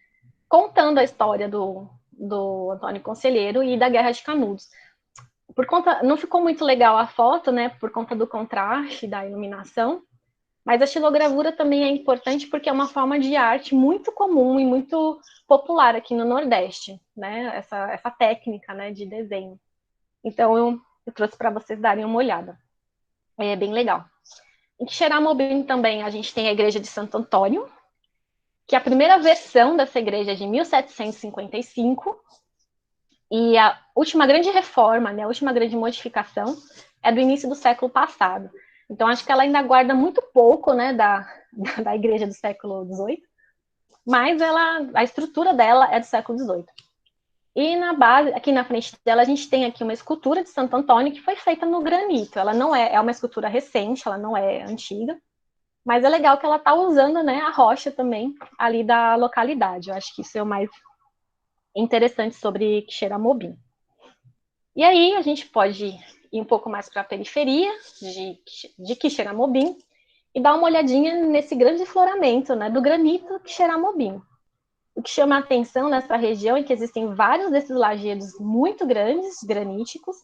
contando a história do Antônio Conselheiro e da Guerra de Canudos. Não ficou muito legal a foto, né, por conta do contraste, da iluminação, mas a xilogravura também é importante porque é uma forma de arte muito comum e muito popular aqui no Nordeste, né, essa técnica, né, de desenho. Então, eu trouxe para vocês darem uma olhada. É bem legal. Em Quixeramobim também a gente tem a Igreja de Santo Antônio, que a primeira versão dessa igreja é de 1755, e a última grande reforma, né, a última grande modificação, é do início do século passado. Então, acho que ela ainda guarda muito pouco, né, da igreja do século XVIII, mas a estrutura dela é do século XVIII. E na base, aqui na frente dela, a gente tem aqui uma escultura de Santo Antônio que foi feita no granito. Ela não é uma escultura recente, ela não é antiga, mas é legal que ela está usando, né, a rocha também ali da localidade. Eu acho que isso é o mais interessante sobre Quixeramobim. E aí a gente pode ir um pouco mais para a periferia de Quixeramobim e dar uma olhadinha nesse grande floramento, né, do granito Quixeramobim. O que chama a atenção nessa região é que existem vários desses lajedos muito grandes, graníticos,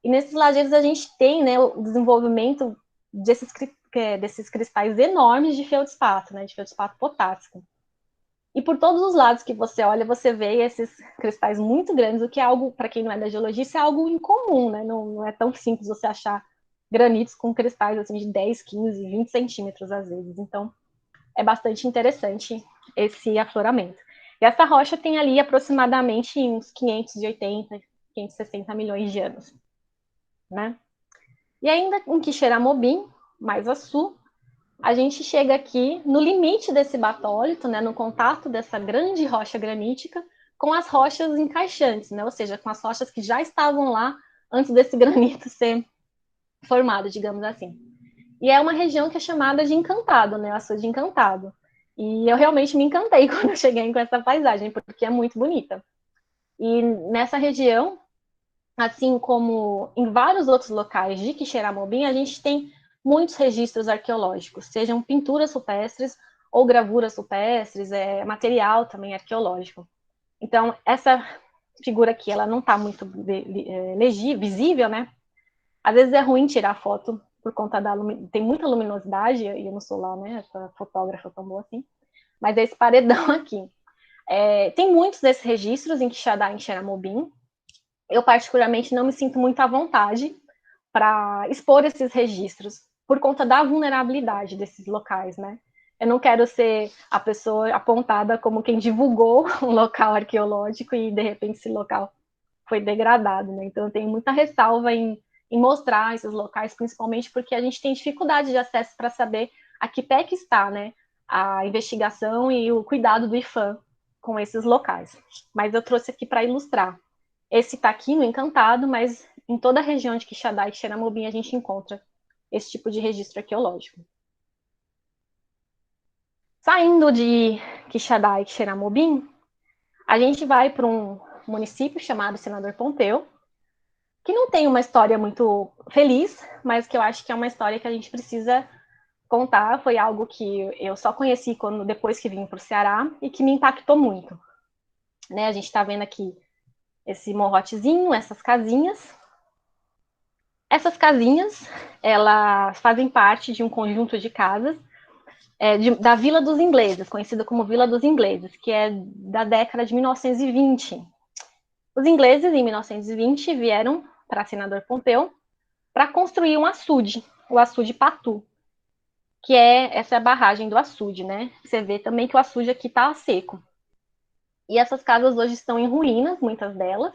e nesses lajedos a gente tem, né, o desenvolvimento desses cristais enormes de feldspato, né, de feldspato potássico. E por todos os lados que você olha, você vê esses cristais muito grandes, o que é algo, para quem não é da geologia, isso é algo incomum, né? Não é tão simples você achar granitos com cristais assim, de 10, 15, 20 centímetros às vezes. Então, é bastante interessante esse afloramento. E essa rocha tem ali aproximadamente uns 580, 560 milhões de anos, né? E ainda em Quixeramobim, mais a sul, a gente chega aqui no limite desse batólito, né, no contato dessa grande rocha granítica com as rochas encaixantes, né, ou seja, com as rochas que já estavam lá antes desse granito ser formado, digamos assim. E é uma região que é chamada de Encantado, né, o açude Encantado. E eu realmente me encantei quando eu cheguei com essa paisagem, porque é muito bonita. E nessa região, assim como em vários outros locais de Quixeramobim, a gente tem muitos registros arqueológicos, sejam pinturas rupestres ou gravuras rupestres, material também arqueológico. Então, essa figura aqui, ela não está muito visível, né? Às vezes é ruim tirar foto por conta tem muita luminosidade, e eu não sou lá, né, essa fotógrafa tão boa assim, mas é esse paredão aqui. Tem muitos desses registros em Quixadá e em Xeramobim. Eu, particularmente, não me sinto muito à vontade para expor esses registros, por conta da vulnerabilidade desses locais, né? Eu não quero ser a pessoa apontada como quem divulgou um local arqueológico e, de repente, esse local foi degradado, né? Então, eu tenho muita ressalva em mostrar esses locais, principalmente porque a gente tem dificuldade de acesso para saber a que pé que está, né, a investigação e o cuidado do IFAM com esses locais. Mas eu trouxe aqui para ilustrar. Esse está aqui no Encantado, mas em toda a região de Quixadá e Xeramobim a gente encontra esse tipo de registro arqueológico. Saindo de Quixadá e Xeramobim, a gente vai para um município chamado Senador Pompeu, que não tem uma história muito feliz, mas que eu acho que é uma história que a gente precisa contar. Foi algo que eu só conheci depois que vim para o Ceará e que me impactou muito. Né? A gente está vendo aqui esse morrotezinho, essas casinhas. Essas casinhas, elas fazem parte de um conjunto de casas da Vila dos Ingleses, conhecida como Vila dos Ingleses, que é da década de 1920. Os ingleses, em 1920, vieram para Senador Pompeu para construir um açude, o açude Patu, que essa é a barragem do açude, né? Você vê também que o açude aqui está seco. E essas casas hoje estão em ruínas, muitas delas.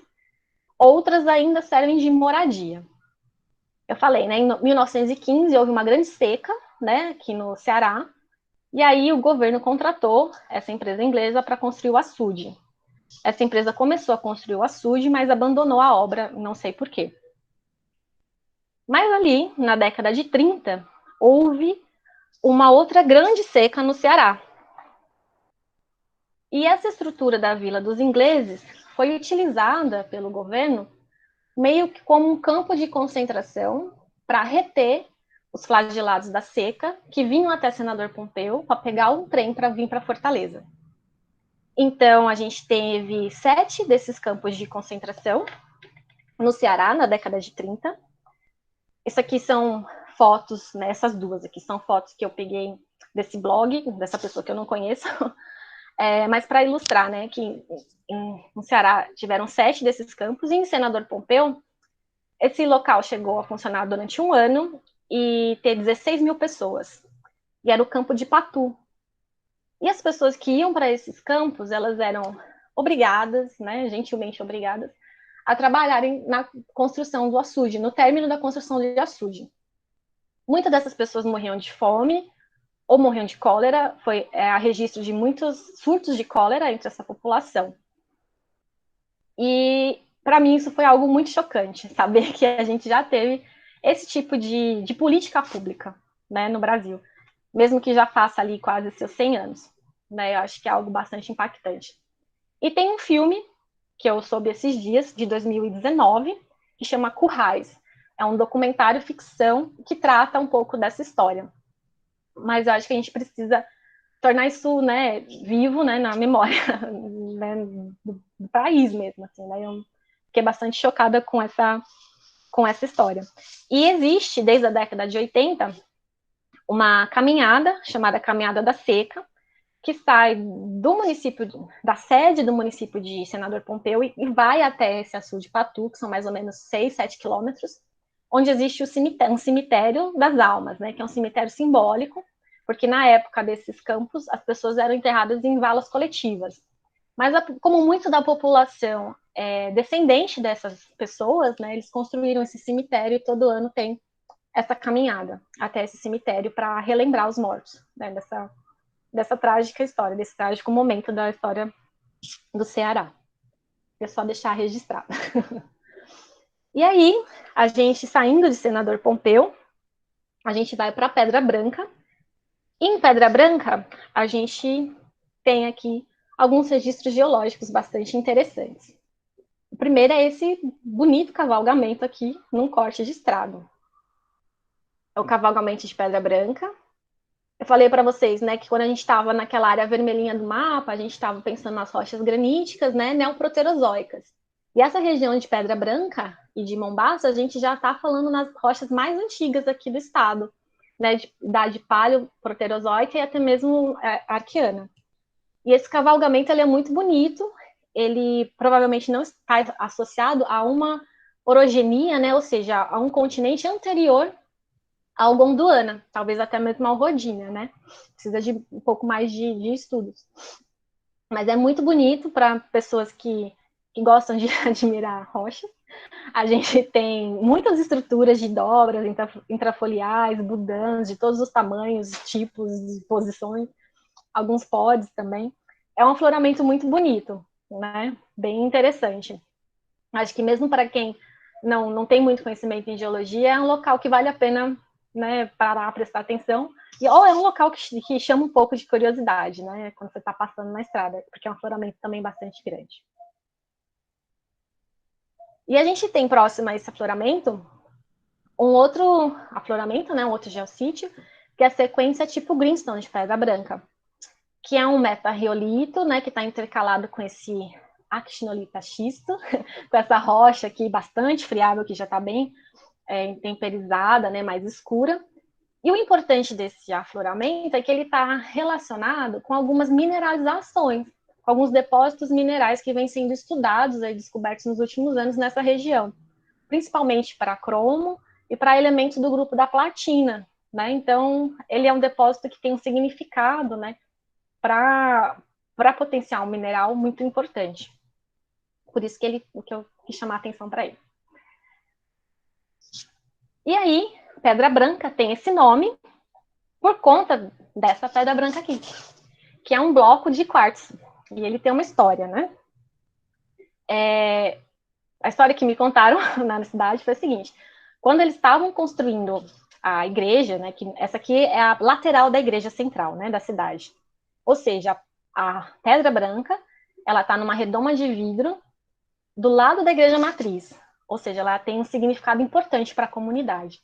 Outras ainda servem de moradia. Eu falei, né? Em 1915 houve uma grande seca, né? Aqui no Ceará. E aí o governo contratou essa empresa inglesa para construir o açude. Essa empresa começou a construir o açude, mas abandonou a obra, não sei por quê. Mas ali, na década de 30, houve uma outra grande seca no Ceará. E essa estrutura da Vila dos Ingleses foi utilizada pelo governo meio que como um campo de concentração para reter os flagelados da seca que vinham até Senador Pompeu para pegar um trem para vir para Fortaleza. Então, a gente teve 7 desses campos de concentração no Ceará, na década de 30. Isso aqui são fotos, né, essas duas aqui são fotos que eu peguei desse blog, dessa pessoa que eu não conheço, mas para ilustrar, né, que no Ceará tiveram 7 desses campos, e em Senador Pompeu, esse local chegou a funcionar durante 1 ano e ter 16 mil pessoas. E era o campo de Patu. E as pessoas que iam para esses campos, elas eram obrigadas, né, gentilmente obrigadas, a trabalharem na construção do açude, no término da construção do açude. Muitas dessas pessoas morriam de fome ou morriam de cólera. Há registro de muitos surtos de cólera entre essa população. E, para mim, isso foi algo muito chocante, saber que a gente já teve esse tipo de política pública, né, no Brasil, mesmo que já faça ali quase seus 100 anos. Né, eu acho que é algo bastante impactante. E tem um filme que eu soube esses dias, de 2019, que chama Currais. É um documentário ficção que trata um pouco dessa história. Mas eu acho que a gente precisa tornar isso, né, vivo, né, na memória, né, do país mesmo, assim, né? Eu fiquei bastante chocada com essa história. E existe, desde a década de 80, uma caminhada chamada Caminhada da Seca, que sai do município, da sede do município de Senador Pompeu e vai até esse açude de Patu, que são mais ou menos 6, 7 quilômetros, onde existe um cemitério das almas, né, que é um cemitério simbólico, porque na época desses campos as pessoas eram enterradas em valas coletivas. Mas como muito da população é descendente dessas pessoas, né, eles construíram esse cemitério e todo ano tem essa caminhada até esse cemitério para relembrar os mortos, né, dessa trágica história, desse trágico momento da história do Ceará. É só deixar registrado. E aí, a gente saindo de Senador Pompeu, a gente vai para Pedra Branca. E em Pedra Branca, a gente tem aqui alguns registros geológicos bastante interessantes. O primeiro é esse bonito cavalgamento aqui, num corte de estrada. É o cavalgamento de Pedra Branca. Eu falei para vocês, né, que quando a gente estava naquela área vermelhinha do mapa, a gente estava pensando nas rochas graníticas, né, neoproterozoicas. E essa região de Pedra Branca e de Mombaça, a gente já está falando nas rochas mais antigas aqui do estado, né, de idade paleoproterozoica e até mesmo arqueana. E esse cavalgamento ele é muito bonito, ele provavelmente não está associado a uma orogenia, né, ou seja, a um continente anterior ao Gondwana, talvez até mesmo ao Rodinha, né? Precisa de um pouco mais de estudos. Mas é muito bonito para pessoas que gostam de admirar rochas. A gente tem muitas estruturas de dobras intrafoliares, budãs, de todos os tamanhos, tipos, posições, alguns pods também. É um afloramento muito bonito, né? Bem interessante. Acho que mesmo para quem não tem muito conhecimento em geologia, é um local que vale a pena, né, parar, prestar atenção. Ou é um local que chama um pouco de curiosidade, né, quando você está passando na estrada, porque é um afloramento também bastante grande. E a gente tem próximo a esse afloramento um outro afloramento, né, um outro geossítio, que é a sequência tipo Greenstone de Pedra Branca, que é um meta-riolito, né, que está intercalado com esse actinolita xisto, com essa rocha aqui bastante friável, que já está bem temperizada, né, mais escura. E o importante desse afloramento é que ele está relacionado com algumas mineralizações, com alguns depósitos minerais que vêm sendo estudados e descobertos nos últimos anos nessa região, principalmente para cromo e para elementos do grupo da platina, né? Então, ele é um depósito que tem um significado, né, para potencial mineral muito importante. Por isso que eu quis chamar a atenção para ele. E aí, Pedra Branca tem esse nome por conta dessa pedra branca aqui, que é um bloco de quartzo. E ele tem uma história, né? A história que me contaram na cidade foi a seguinte: quando eles estavam construindo a igreja, né, que essa aqui é a lateral da igreja central, né, da cidade. Ou seja, a pedra branca, ela está numa redoma de vidro do lado da igreja matriz. Ou seja, ela tem um significado importante para a comunidade.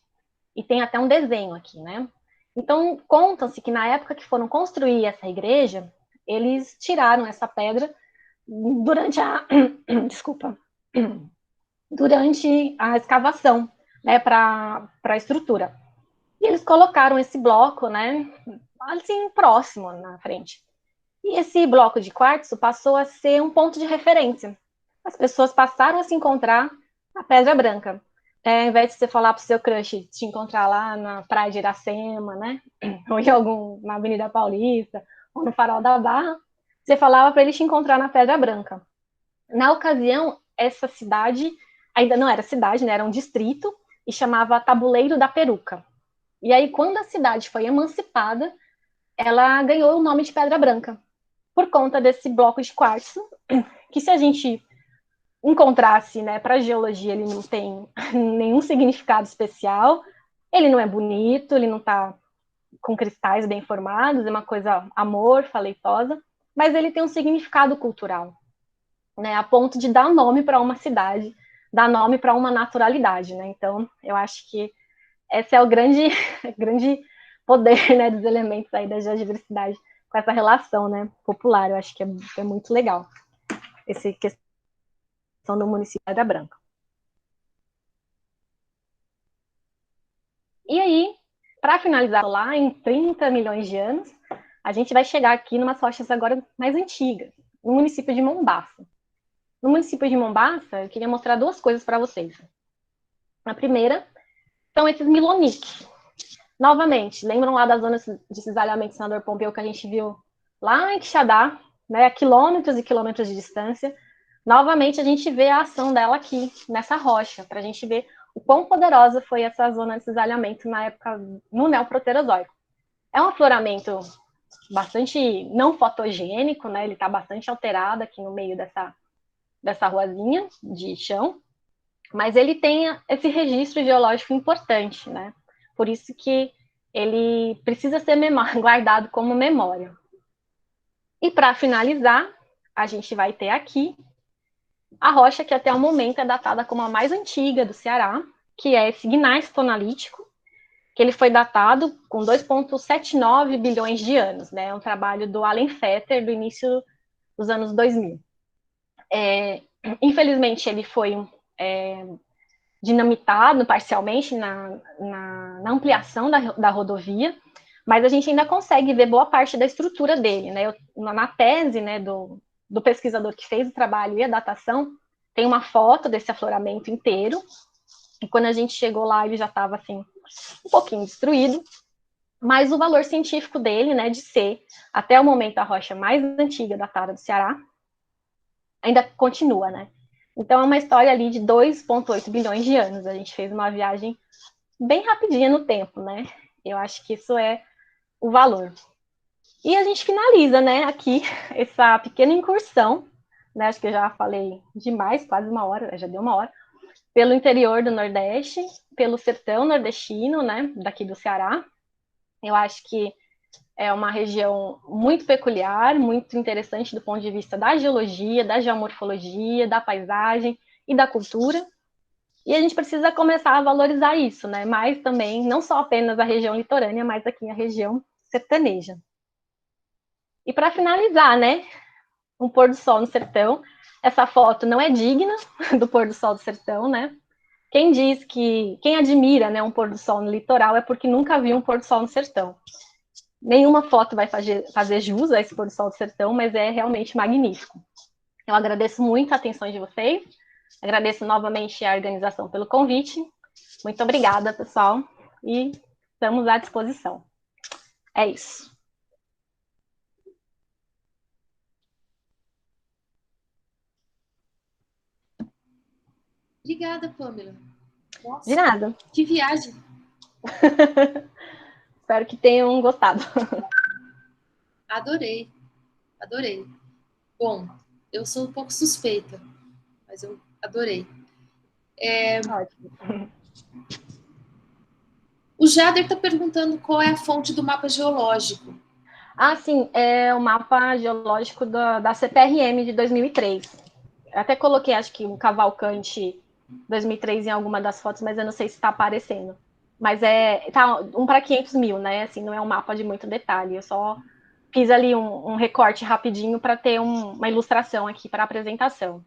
E tem até um desenho aqui, né? Então, conta-se que na época que foram construir essa igreja, eles tiraram essa pedra durante a desculpa, durante a escavação, né, para a estrutura. E eles colocaram esse bloco, né, assim, próximo na frente. E esse bloco de quartzo passou a ser um ponto de referência. As pessoas passaram a se encontrar na Pedra Branca. Ao invés de você falar para o seu crush te encontrar lá na Praia de Iracema, né? Ou em na Avenida Paulista, ou no Farol da Barra, você falava para ele te encontrar na Pedra Branca. Na ocasião, essa cidade ainda não era cidade, né? Era um distrito e chamava Tabuleiro da Peruca. E aí, quando a cidade foi emancipada, ela ganhou o nome de Pedra Branca, por conta desse bloco de quartzo, que se a gente encontrasse, né, para a geologia, ele não tem nenhum significado especial, ele não é bonito, ele não está com cristais bem formados, é uma coisa amorfa, leitosa, mas ele tem um significado cultural, né, a ponto de dar nome para uma cidade, dar nome para uma naturalidade, né? Então, eu acho que esse é o grande, grande poder, né, dos elementos aí da geodiversidade com essa relação, né, popular. Eu acho que é muito legal essa questão do município da Branca. E aí, para finalizar lá, em 30 milhões de anos, a gente vai chegar aqui numas rochas agora mais antigas, no município de Mombaça. No município de Mombaça, eu queria mostrar duas coisas para vocês. A primeira são esses milonites. Novamente, lembram lá da zona de cisalhamento de Senador Pompeu que a gente viu lá em Quixadá, né, a quilômetros e quilômetros de distância? Novamente, a gente vê a ação dela aqui, nessa rocha, para a gente ver o quão poderosa foi essa zona de cisalhamento na época, no Neoproterozoico. É um afloramento bastante não fotogênico, né? Ele está bastante alterado aqui no meio dessa ruazinha de chão, mas ele tem esse registro geológico importante, né? Por isso que ele precisa ser guardado como memória. E para finalizar, a gente vai ter aqui a rocha que até o momento é datada como a mais antiga do Ceará, que é esse gneiss tonalítico, que ele foi datado com 2,79 bilhões de anos, né? É um trabalho do Allen Fetter, do início dos anos 2000. Infelizmente, ele foi dinamitado parcialmente na ampliação da rodovia, mas a gente ainda consegue ver boa parte da estrutura dele, né? Na tese, né, do pesquisador que fez o trabalho e a datação, tem uma foto desse afloramento inteiro, e quando a gente chegou lá, ele já estava, assim, um pouquinho destruído, mas o valor científico dele, né, de ser, até o momento, a rocha mais antiga datada do Ceará, ainda continua, né? Então, é uma história ali de 2,8 bilhões de anos. A gente fez uma viagem bem rapidinha no tempo, né? Eu acho que isso é o valor. E a gente finaliza, né, aqui, essa pequena incursão, né? Acho que eu já falei demais, quase uma hora, já deu uma hora, pelo interior do Nordeste, pelo sertão nordestino, né, daqui do Ceará. Eu acho que é uma região muito peculiar, muito interessante do ponto de vista da geologia, da geomorfologia, da paisagem e da cultura. E a gente precisa começar a valorizar isso, né? Mas também, não só apenas a região litorânea, mas aqui a região sertaneja. E para finalizar, né? Um pôr do sol no sertão. Essa foto não é digna do pôr do sol do sertão, né? Quem admira, né, um pôr do sol no litoral é porque nunca viu um pôr do sol no sertão. Nenhuma foto vai fazer jus a esse pôr do sol do sertão, mas é realmente magnífico. Eu agradeço muito a atenção de vocês, agradeço novamente a organização pelo convite. Muito obrigada, pessoal, e estamos à disposição. É isso. Obrigada, Pamela. Nossa, De nada. que viagem. Espero que tenham gostado. Adorei, adorei. Bom, eu sou um pouco suspeita, mas eu adorei. Ótimo. O Jader está perguntando qual é a fonte do mapa geológico. Ah, sim, é o mapa geológico da CPRM de 2003. Eu até coloquei, acho que, um Cavalcante 2003 em alguma das fotos, mas eu não sei se está aparecendo. Mas tá um para 500 mil, né? Assim, não é um mapa de muito detalhe. Eu só fiz ali um recorte rapidinho para ter uma ilustração aqui para a apresentação.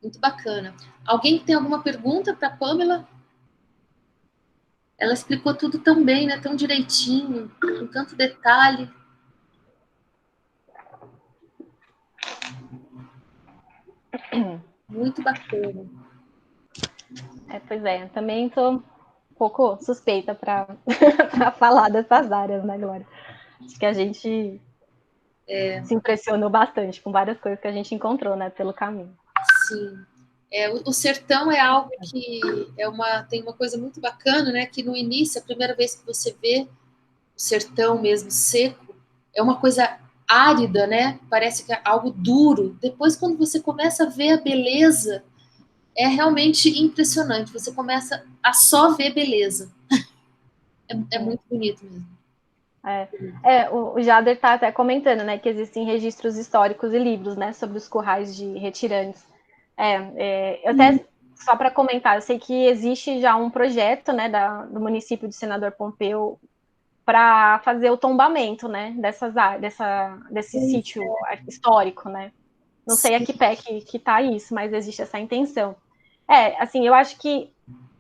Muito bacana. Alguém tem alguma pergunta para a Pamela? Ela explicou tudo tão bem, né? Tão direitinho, com tanto detalhe. Muito bacana. Pois é, também estou um pouco suspeita para falar dessas áreas, né, Glória? Acho que a gente se impressionou bastante com várias coisas que a gente encontrou, né, pelo caminho. Sim. O sertão é algo que tem uma coisa muito bacana, né? Que no início, a primeira vez que você vê o sertão mesmo seco, é uma coisa árida, né? Parece que é algo duro. Depois, quando você começa a ver a beleza, é realmente impressionante. Você começa a só ver beleza. É muito bonito mesmo. O Jader está até comentando, né, que existem registros históricos e livros, né, sobre os currais de retirantes. Até só para comentar, eu sei que existe já um projeto, né, do município de Senador Pompeu para fazer o tombamento, né, desse sítio histórico, né. Não sei a que pé que está isso, mas existe essa intenção. Assim, eu acho que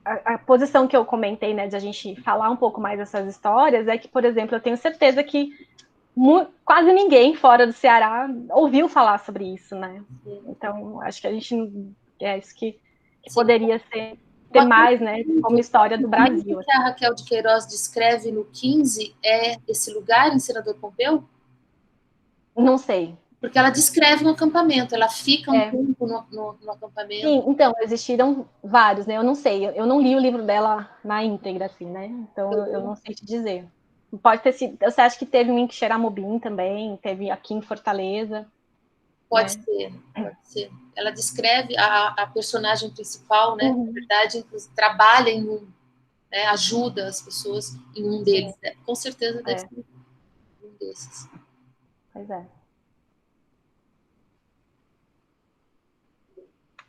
a posição que eu comentei, né, de a gente falar um pouco mais dessas histórias, é que, por exemplo, eu tenho certeza que quase ninguém fora do Ceará ouviu falar sobre isso, né? Então, acho que a gente é isso que poderia ter mais, né, como história do Brasil. O que a Raquel de Queiroz descreve no 15 é esse lugar em Senador Pompeu? Não sei. Porque ela descreve um acampamento, ela fica um tempo no acampamento. Sim, então, existiram vários, né? Eu não sei, eu não li o livro dela na íntegra, assim, né? Então, eu não sei te dizer. Pode ter sido. Você acha que teve um em Xeramobim também? Teve aqui em Fortaleza? Pode ser. Ela descreve a personagem principal, né? Na verdade, trabalha em né? Ajuda as pessoas em um deles. Né? Com certeza deve ser um desses. Pois é.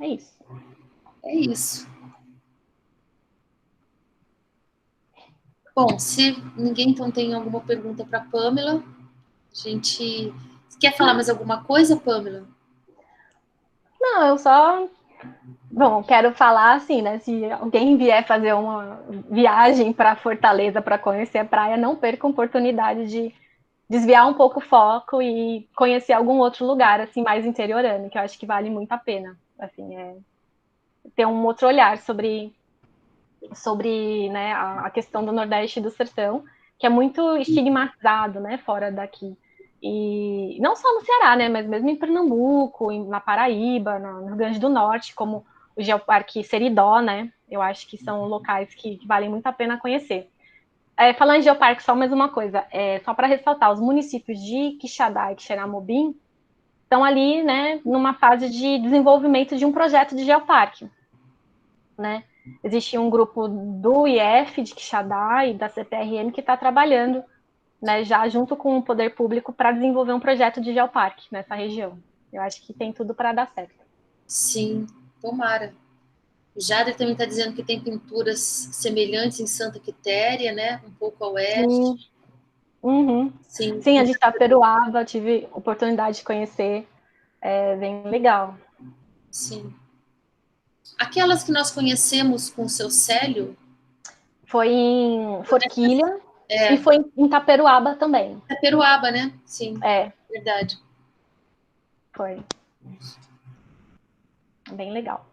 É isso. É isso. Bom, se ninguém então tem alguma pergunta para a Pamela, a gente... Quer falar mais alguma coisa, Pamela? Não, eu só... Bom, quero falar assim, né? Se alguém vier fazer uma viagem para Fortaleza para conhecer a praia, não perca a oportunidade de desviar um pouco o foco e conhecer algum outro lugar, assim, mais interiorano, que eu acho que vale muito a pena. Assim, ter um outro olhar sobre né, a questão do Nordeste e do Sertão, que é muito estigmatizado, né, fora daqui. E não só no Ceará, né, mas mesmo em Pernambuco, na Paraíba, no Rio Grande do Norte, como o Geoparque Seridó, né, eu acho que são locais que valem muito a pena conhecer. Falando de geoparque, só mais uma coisa, só para ressaltar, os municípios de Quixadá e Xeramobim estão ali, né, numa fase de desenvolvimento de um projeto de geoparque, né? Existe um grupo do IF de Quixadá e da CPRM que está trabalhando, né, já junto com o poder público para desenvolver um projeto de geoparque nessa região. Eu acho que tem tudo para dar certo. Sim, tomara. O Jader também está dizendo que tem pinturas semelhantes em Santa Quitéria, né? Um pouco a oeste. Sim, a de Itaperuaba, tive oportunidade de conhecer, bem legal. Sim. Aquelas que nós conhecemos com o seu Célio? Foi em Forquilha e foi em Itaperuaba também. Itaperuaba, né? Sim, verdade. Foi. Bem legal.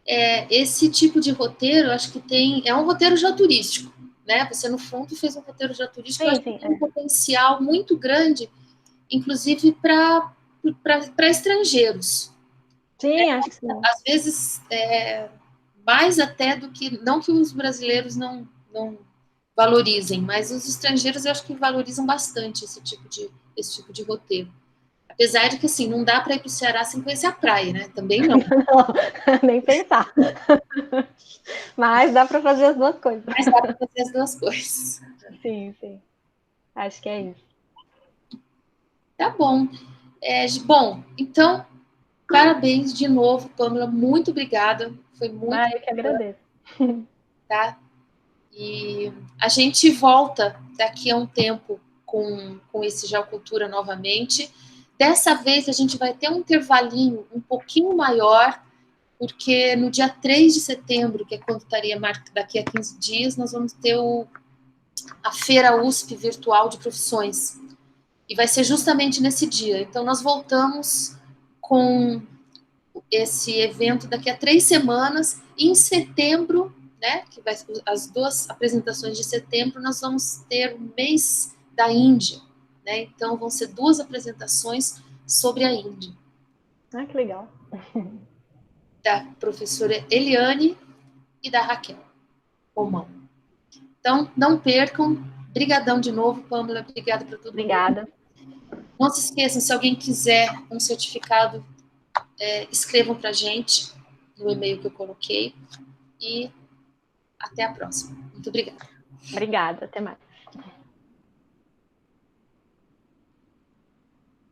Esse tipo de roteiro, acho que é um roteiro geoturístico, né? Você, no fundo, fez um roteiro geoturístico, eu acho que tem um potencial muito grande, inclusive para estrangeiros. Sim, acho que sim. Às vezes, mais até do que... Não que os brasileiros não valorizem, mas os estrangeiros eu acho que valorizam bastante esse tipo de roteiro. Apesar de que, assim, não dá para ir para o Ceará sem conhecer a praia, né? Também não. Não, nem pensar. Mas dá para fazer as duas coisas. Mas dá para fazer as duas coisas. Sim. Acho que é isso. Tá bom. Bom, então, parabéns de novo, Pamela. Muito obrigada. Foi muito Eu que agradeço. tá? E a gente volta daqui a um tempo com esse Geocultura novamente. Dessa vez a gente vai ter um intervalinho um pouquinho maior, porque no dia 3 de setembro, que é quando estaria daqui a 15 dias, nós vamos ter a Feira USP Virtual de Profissões. E vai ser justamente nesse dia. Então, nós voltamos com esse evento daqui a 3 semanas. E em setembro, né, que vai as 2 apresentações de setembro, nós vamos ter o mês da Índia. Né? Então, vão ser 2 apresentações sobre a Índia. Ah, que legal. Da professora Eliane e da Raquel Romão. Então, não percam. Brigadão de novo, Pâmela. Obrigada para todo mundo. Obrigada. Não se esqueçam, se alguém quiser um certificado, escrevam para a gente no e-mail que eu coloquei. E até a próxima. Muito obrigada. Obrigada, até mais.